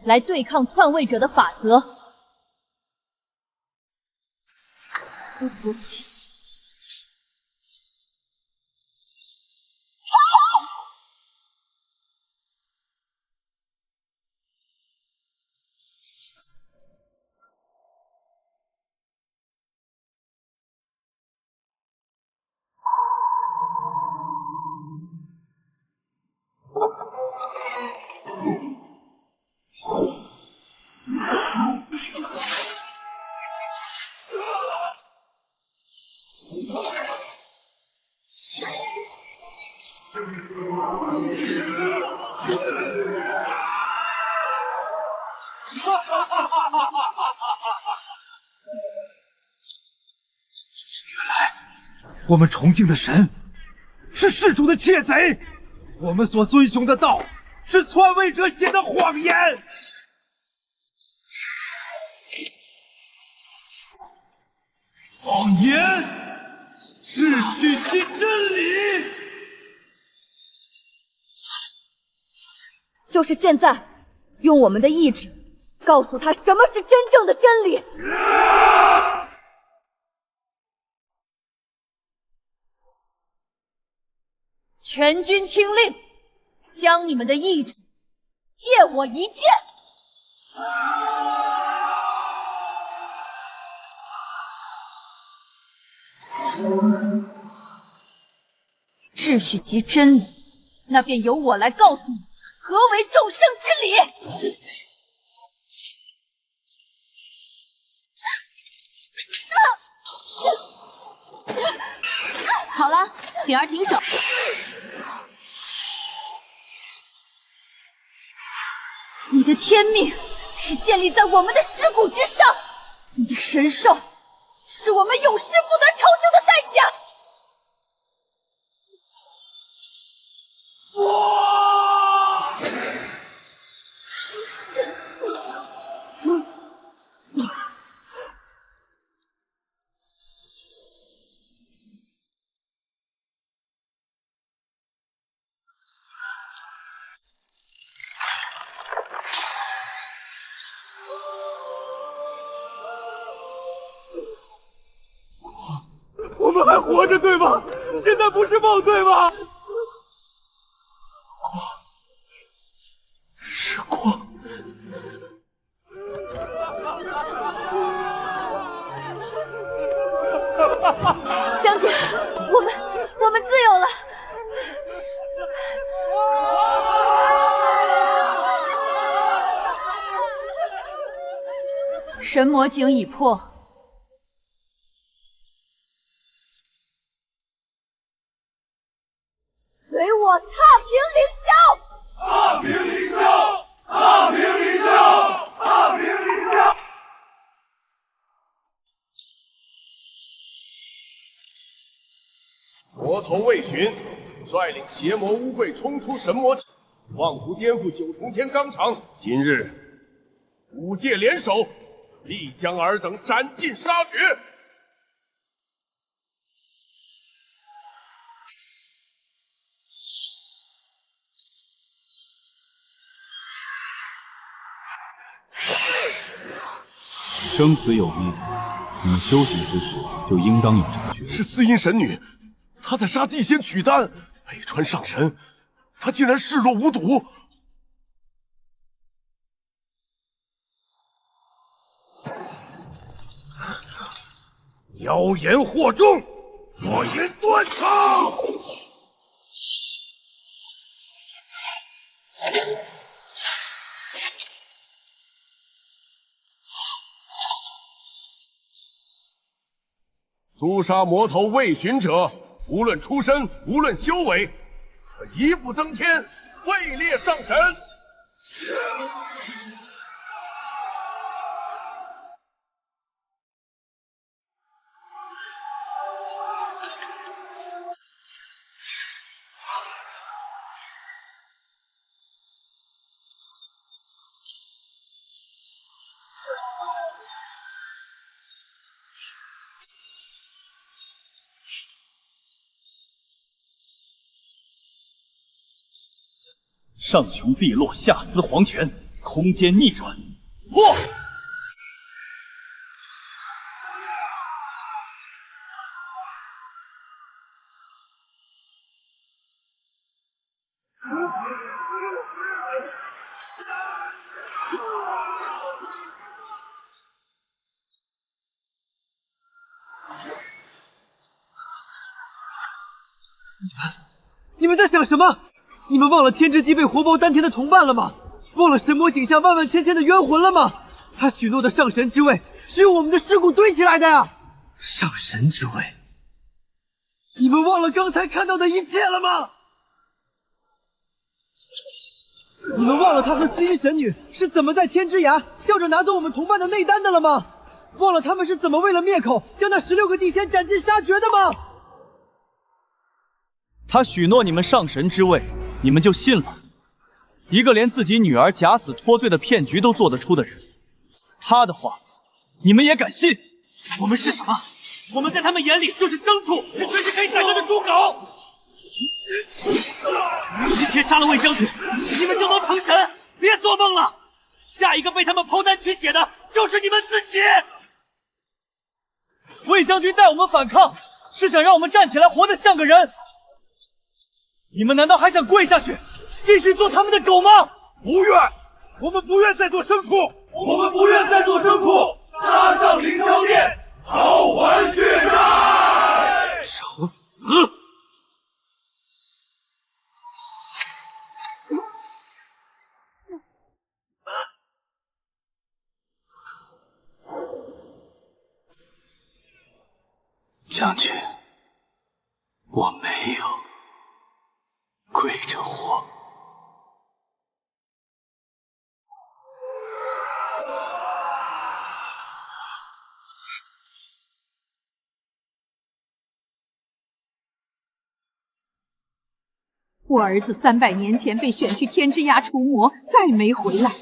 来对抗篡位者的法则。不服气！我们崇敬的神是世主的窃贼，我们所遵循的道是篡位者写的谎言。谎言，秩序即真理。就是现在，用我们的意志告诉他什么是真正的真理。全军听令，将你们的意志借我一剑。秩序即真理，那便由我来告诉你何为众生之理。好了，景儿停手。你的天命是建立在我们的尸骨之上，你的神兽是我们永世不得超修的代价。我们还活着，对吗？现在不是梦，对吗？是光。将军，我们自由了。神魔井已破，随我踏平凌霄！踏平凌霄！踏平凌霄！踏平凌霄！魔头魏巡率领邪魔乌龟冲出神魔境，妄图颠覆九重天纲常。今日五界联手，必将尔等斩尽杀绝。生死有命，你们修行之时就应当有这个觉悟。是司音神女，她在杀地仙取丹。北川上神，她竟然视若无睹。妖言惑众，我言断肠。诛杀魔头魏巡者，无论出身，无论修为，可一步登天，位列上神。上穷碧落，下撕黄泉，空间逆转，落！你们在想什么？你们忘了天之姬被活包丹田的同伴了吗？忘了神魔井下万万千千的冤魂了吗？他许诺的上神之位是用我们的尸骨堆起来的呀！上神之位，你们忘了刚才看到的一切了吗？你们忘了他和司音神女是怎么在天之崖笑着拿走我们同伴的内丹的了吗？忘了他们是怎么为了灭口将那16个地仙斩尽杀绝的吗？他许诺你们上神之位，你们就信了？一个连自己女儿假死脱罪的骗局都做得出的人，他的话你们也敢信？我们是什么？我们在他们眼里就是牲畜，是随时可以宰割的猪狗。今天杀了魏将军，你们就能成神？别做梦了！下一个被他们剖丹取血的就是你们自己。魏将军带我们反抗，是想让我们站起来活得像个人。你们难道还想跪下去，继续做他们的狗吗？不愿，我们不愿再做牲畜，我们不愿再做牲畜，杀上凌霄殿，讨还血债。找死！将军，我没有跪着活。我儿子300年前被选去天之涯除魔，再没回来。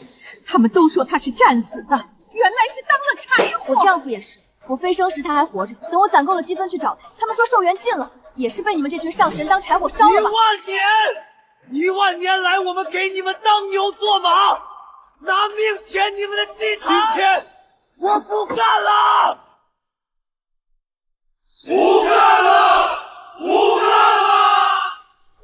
他们都说他是战死的，原来是当了柴火。我丈夫也是，我飞升时他还活着，等我攒够了积分去找他。他们说寿元尽了，也是被你们这群上神当柴火烧了吧？1万年来，我们给你们当牛做马，拿命填你们的祭坛。今天我不干了！不干了！不干了！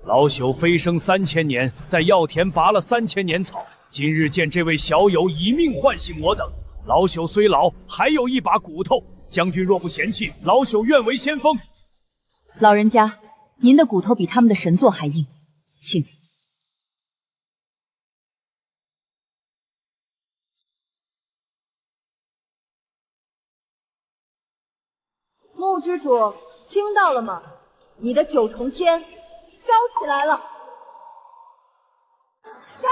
老朽飞升3000年，在药田拔了3000年草，今日见这位小友以命唤醒我等，老朽虽老，还有一把骨头。将军若不嫌弃，老朽愿为先锋。老人家，您的骨头比他们的神座还硬，请。木之主，听到了吗？你的九重天烧起来了！杀！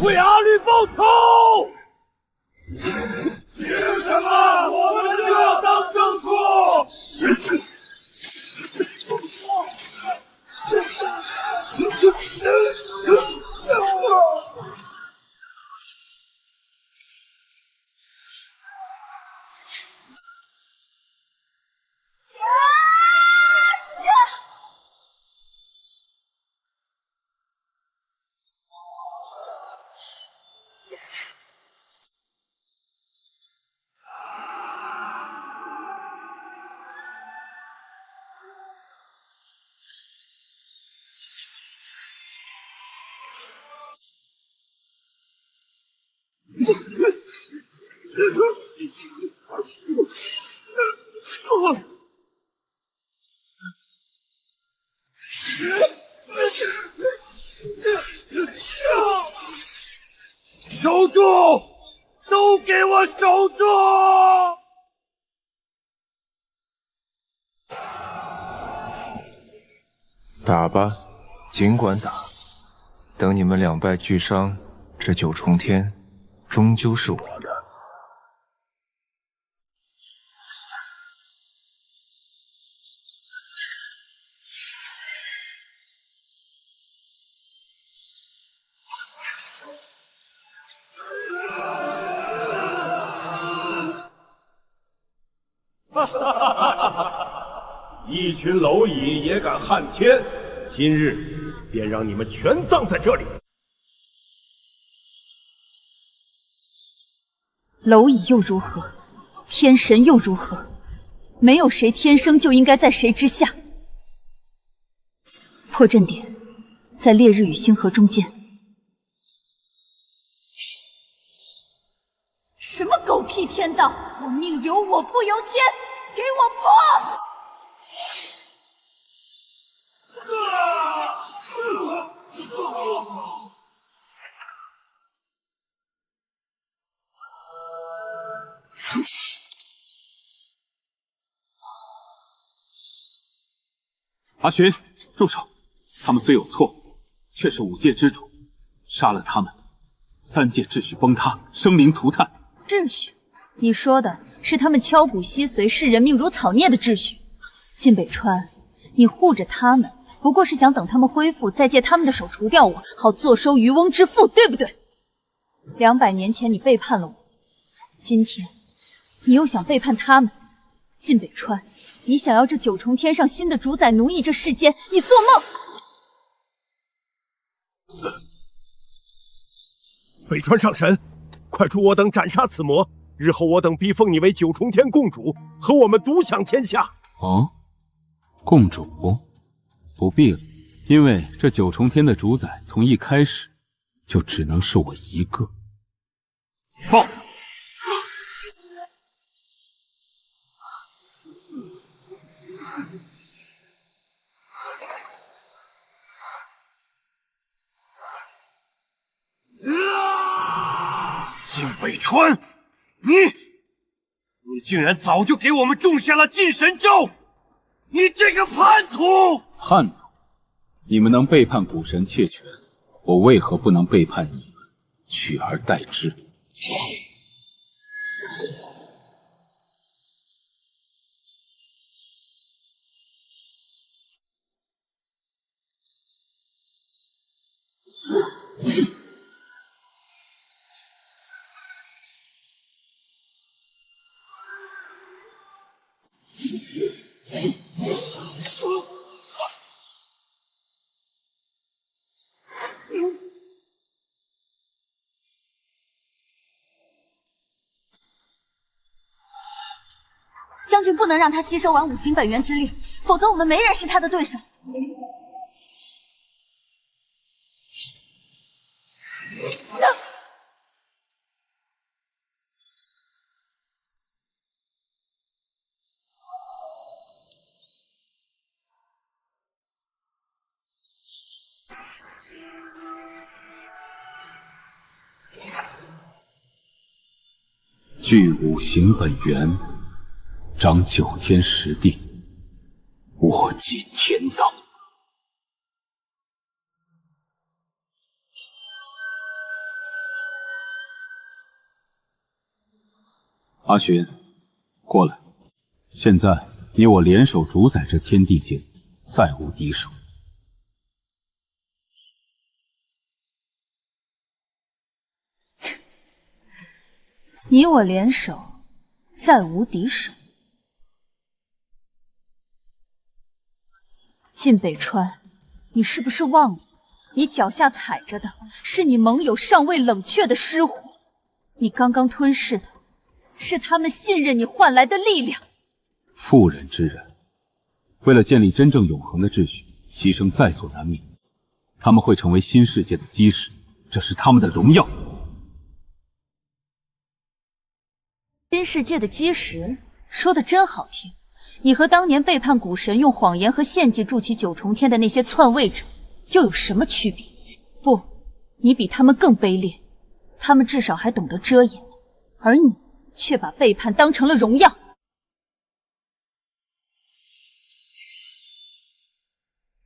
为阿绿报仇！凭什么我们就要当正主？守住！都给我守住！打吧，尽管打。等你们两败俱伤，这九重天终究是我的。哈哈哈哈！一群蝼蚁也敢撼天，今日便让你们全葬在这里。蝼蚁又如何？天神又如何？没有谁天生就应该在谁之下。破阵点在烈日与星河中间。什么狗屁天道！我命由我不由天，给我破！阿寻，住手！他们虽有错，却是五界之主，杀了他们，三界秩序崩塌，生灵涂炭。秩序？你说的是他们敲骨吸髓、视人命如草孽的秩序。晋北川，你护着他们，不过是想等他们恢复，再借他们的手除掉我，好坐收渔翁之富，对不对？200年前你背叛了我，今天你又想背叛他们。晋北川，你想要这九重天上新的主宰奴役这世间，你做梦！北川上神，快助我等斩杀此魔，日后我等必封你为九重天共主，和我们独享天下。哦，共主不必了，因为这九重天的主宰从一开始就只能是我一个。报！晋北川，你竟然早就给我们种下了禁神咒！你这个叛徒！叛徒？你们能背叛古神窃权，我为何不能背叛你们，取而代之？将军不能让他吸收完五行本源之力，否则我们没人是他的对手。具五行本源，掌9天10地，我即天道。阿寻，过来！现在你我联手主宰这天地间，再无敌手。你我联手，再无敌手。晋北川，你是不是忘了，你脚下踩着的是你盟友尚未冷却的尸火？你刚刚吞噬的，是他们信任你换来的力量。妇人之仁，为了建立真正永恒的秩序，牺牲在所难免。他们会成为新世界的基石，这是他们的荣耀。新世界的基石，说的真好听。你和当年背叛古神、用谎言和献祭筑起9重天的那些篡位者，又有什么区别？不，你比他们更卑劣。他们至少还懂得遮掩，而你却把背叛当成了荣耀。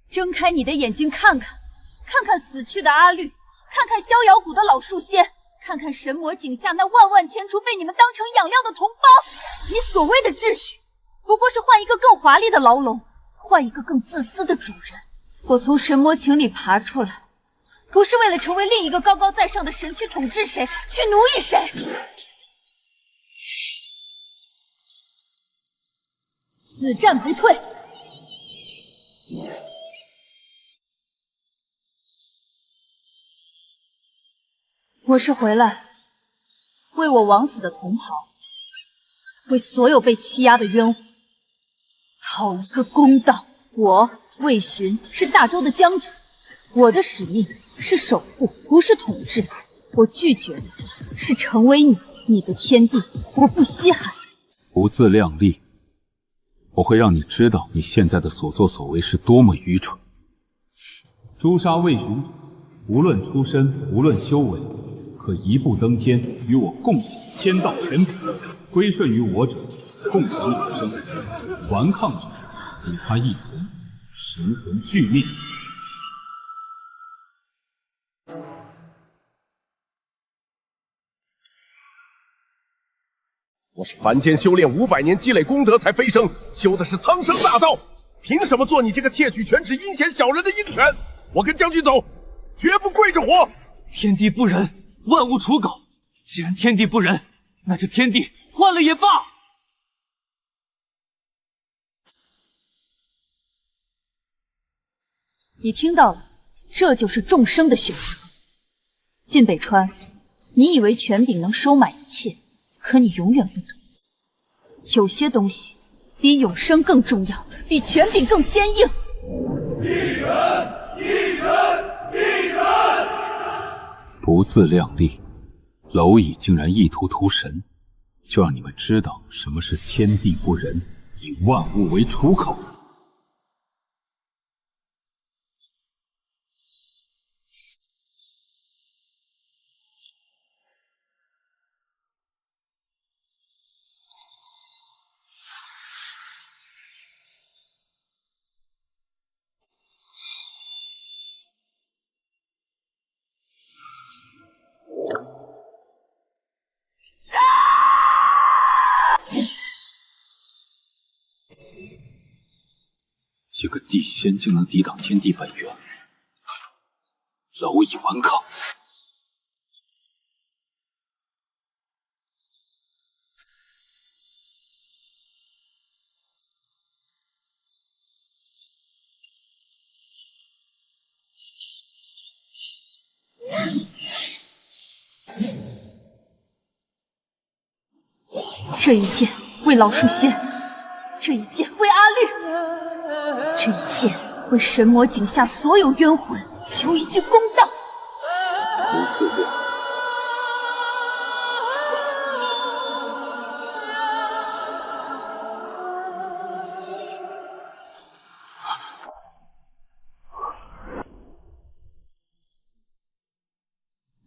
睁开你的眼睛看看，看看死去的阿绿，看看逍遥谷的老树仙，看看神魔井下那万万千株被你们当成养料的同胞。你所谓的秩序，不过是换一个更华丽的牢笼，换一个更自私的主人。我从神魔井里爬出来，不是为了成为另一个高高在上的神去统治谁，去奴役谁。死战不退。我是回来为我枉死的同袍，为所有被欺压的冤魂讨一个公道。我魏巡是大周的将军，我的使命是守护，不是统治。我拒绝的是成为你的天地，我不稀罕。不自量力，我会让你知道你现在的所作所为是多么愚蠢。诛杀魏巡者，无论出身，无论修为，可一步登天，与我共享天道权柄；归顺于我者，共享永生；顽抗者，与他一同神魂俱灭。我是凡间修炼500年积累功德才飞升，修的是苍生大道，凭什么做你这个窃取权势阴险小人的鹰犬？我跟将军走，绝不跪着活！天地不仁，万物刍狗。既然天地不仁，那这天地换了也罢。你听到了，这就是众生的选择。晋北川，你以为权柄能收买一切，可你永远不懂，有些东西比永生更重要，比权柄更坚硬。一拳！不自量力，蝼蚁竟然意图屠神，就让你们知道什么是天地不仁，以万物为刍口。一个地仙竟能抵挡天地本源，蝼蚁顽抗。这一剑为老树仙，这一剑为阿绿，这一剑为神魔井下所有冤魂求一句公道。不自量。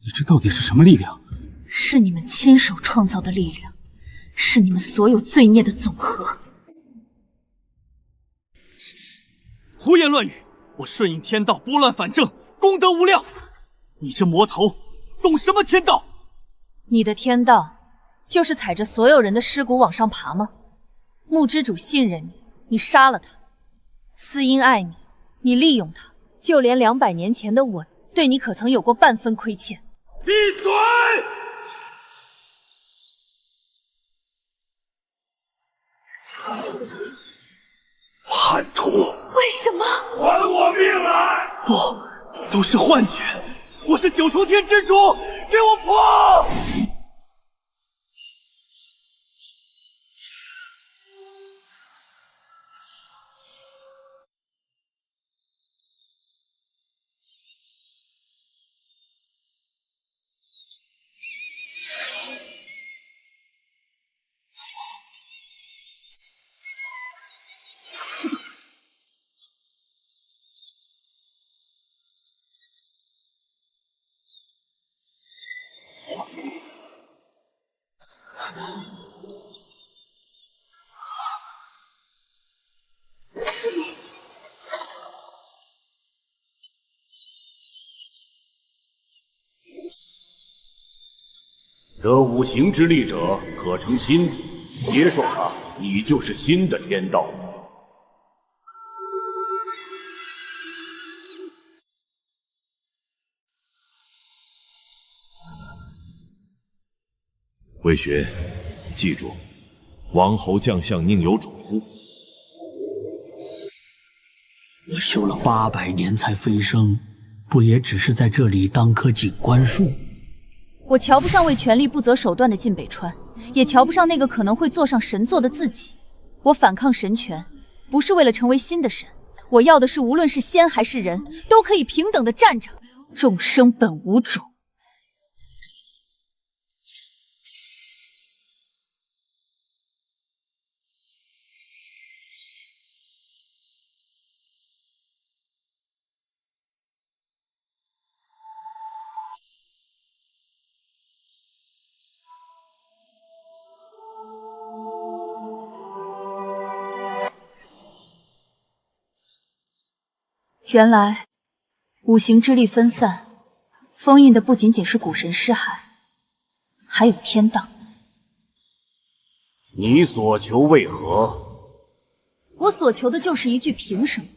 你这到底是什么力量？是你们亲手创造的力量，是你们所有罪孽的总和。胡言乱语！我顺应天道，拨乱反正，功德无量。你这魔头，懂什么天道？你的天道就是踩着所有人的尸骨往上爬吗？木之主信任你，你杀了他；司音爱你，你利用他。就连200年前的我，对你可曾有过半分亏欠？闭嘴！叛徒！为什么？还我命来！不，都是幻觉。我是九重天之主，给我破！得五行之力者，可成新主。接受它，你就是新的天道。魏巡，记住，王侯将相宁有种乎？我修了800年才飞升，不也只是在这里当棵景观树？我瞧不上为权力不择手段的晋北川，也瞧不上那个可能会坐上神座的自己。我反抗神权，不是为了成为新的神，我要的是无论是仙还是人，都可以平等的站着。众生本无主。原来五行之力分散，封印的不仅仅是古神尸骸，还有天道。你所求为何？我所求的就是一句凭什么。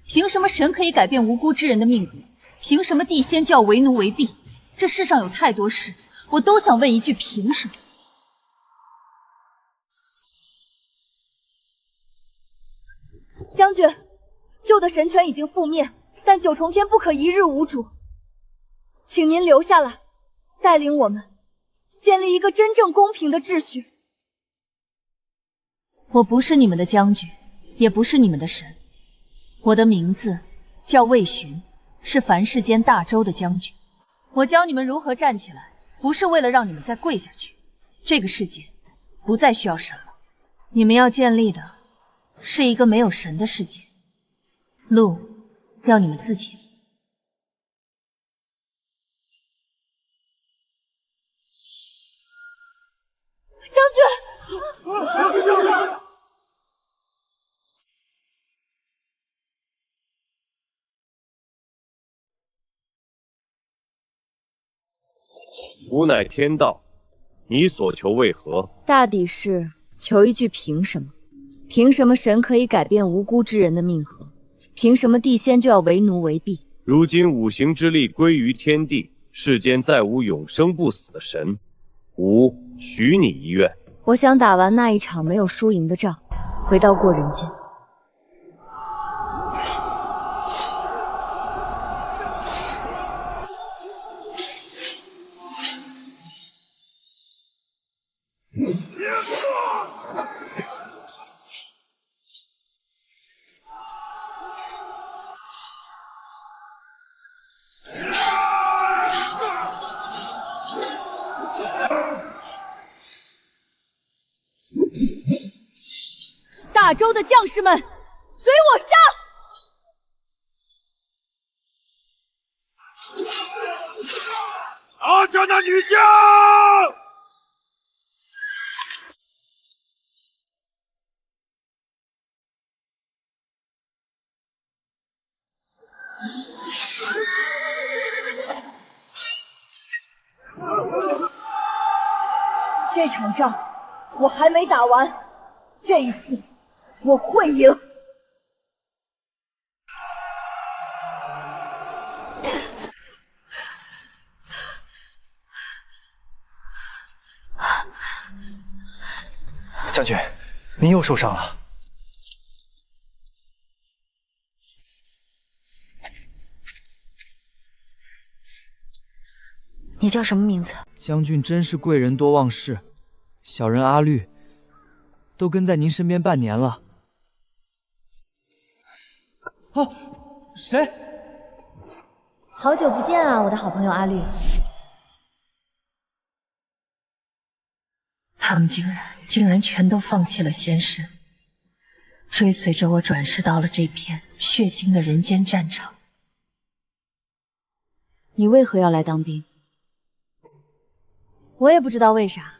凭什么神可以改变无辜之人的命格？凭什么地仙就要为奴为婢？这世上有太多事，我都想问一句凭什么。将军，旧的神权已经覆灭，但九重天不可一日无主，请您留下来，带领我们建立一个真正公平的秩序。我不是你们的将军，也不是你们的神，我的名字叫魏巡，是凡世间大周的将军。我教你们如何站起来，不是为了让你们再跪下去。这个世界不再需要神了，你们要建立的是一个没有神的世界。路让你们自己走。将军！吾乃天道，你所求为何？大抵是求一句凭什么？凭什么神可以改变无辜之人的命格？凭什么地仙就要为奴为婢？如今五行之力归于天地，世间再无永生不死的神，吾许你一愿。我想打完那一场没有输赢的仗，回到过人间。大周的将士们，随我杀！拿下那女将！这场仗我还没打完，这一次我会赢。将军，您又受伤了。你叫什么名字？将军真是贵人多忘事，小人阿绿，都跟在您身边半年了。谁？好久不见啊，我的好朋友阿绿。他们竟然全都放弃了仙身，追随着我转世到了这片血腥的人间战场。你为何要来当兵？我也不知道为啥，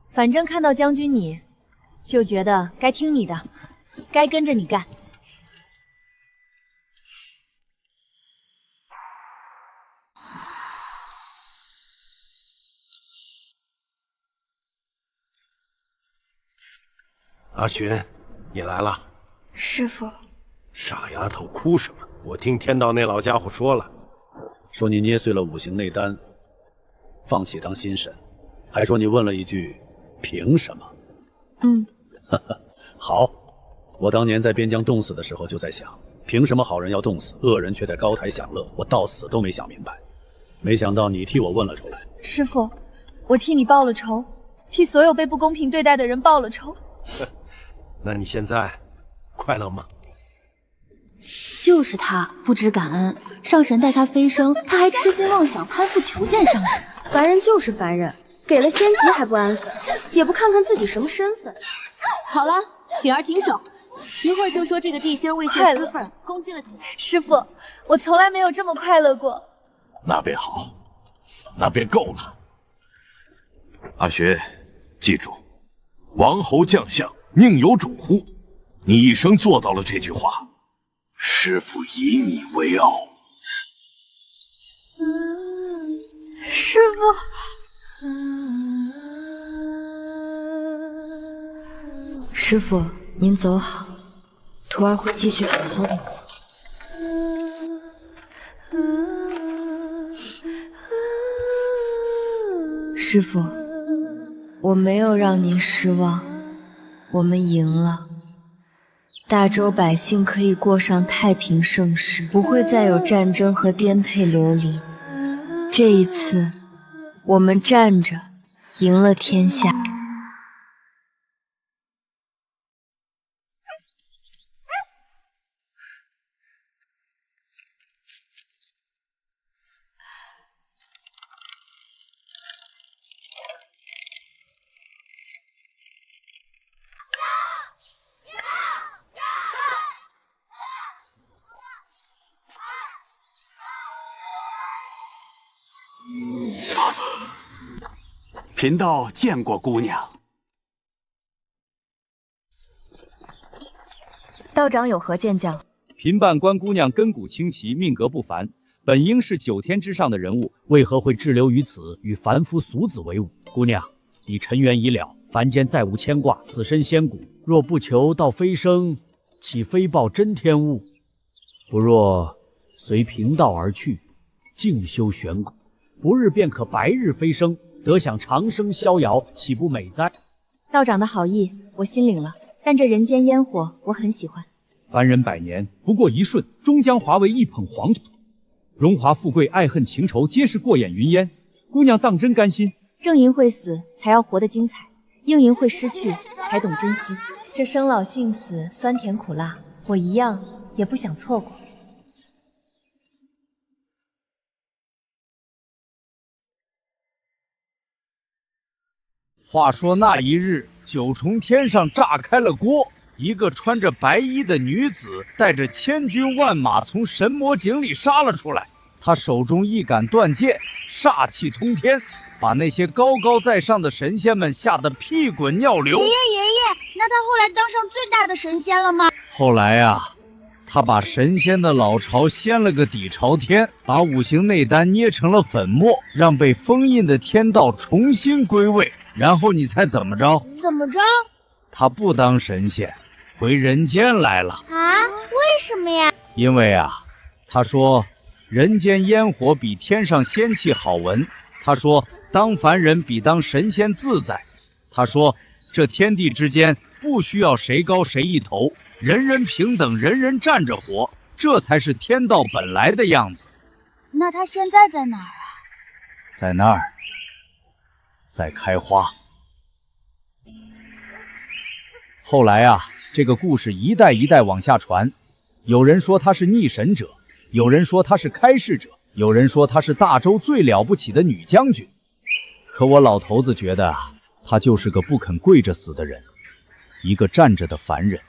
反正看到将军你，就觉得该听你的，该跟着你干。阿寻，你来了。师父，傻丫头，哭什么？我听天道那老家伙说了，说你捏碎了五行内丹，放弃当心神，还说你问了一句“凭什么”。好，我当年在边疆冻死的时候就在想，凭什么好人要冻死，恶人却在高台享乐？我到死都没想明白，没想到你替我问了出来。师父，我替你报了仇，替所有被不公平对待的人报了仇。那你现在快乐吗？就是他不知感恩，上神带他飞升，他还痴心妄想攀附求见上神。凡人就是凡人，给了仙级还不安分，也不看看自己什么身份。好了，景儿停手，一会儿就说这个地仙为泄私愤攻击了景儿。师父，我从来没有这么快乐过。那便好，那便够了。阿寻，记住，王侯将相宁有种乎？你一生做到了这句话，师父以你为傲。师父，师父，您走好，徒儿会继续好好的。师父，我没有让您失望，我们赢了。大周百姓可以过上太平盛世，不会再有战争和颠沛流离。这一次，我们站着赢了天下。贫道见过姑娘。道长有何见教？平办关姑娘根骨清奇，命格不凡，本应是9天之上的人物，为何会滞留于此，与凡夫俗子为伍？姑娘，你尘缘已了，凡间再无牵挂，此身仙骨，若不求到飞升，岂非报真天物？不若随贫道而去，静修玄骨，不日便可白日飞升。得享长生逍遥，岂不美哉？道长的好意，我心领了。但这人间烟火，我很喜欢。凡人百年，不过一瞬，终将化为一捧黄土。荣华富贵、爱恨情仇，皆是过眼云烟。姑娘当真甘心？正淫会死，才要活得精彩；硬淫会失去，才懂珍惜。这生老病死，酸甜苦辣，我一样也不想错过。话说那一日，九重天上炸开了锅，一个穿着白衣的女子带着千军万马从神魔井里杀了出来。她手中一杆断剑，煞气通天，把那些高高在上的神仙们吓得屁滚尿流。爷爷，那他后来当上最大的神仙了吗？后来啊，他把神仙的老巢掀了个底朝天，把五行内丹捏成了粉末，让被封印的天道重新归位。然后你猜怎么着？怎么着？他不当神仙，回人间来了。啊？为什么呀？因为啊，他说人间烟火比天上仙气好闻。他说当凡人比当神仙自在。他说这天地之间不需要谁高谁一头，人人平等，人人站着活，这才是天道本来的样子。那他现在在哪儿啊？在那儿，在开花。后来啊，这个故事一代一代往下传，有人说他是逆神者，有人说他是开示者，有人说他是大周最了不起的女将军。可我老头子觉得啊，他就是个不肯跪着死的人，一个站着的凡人。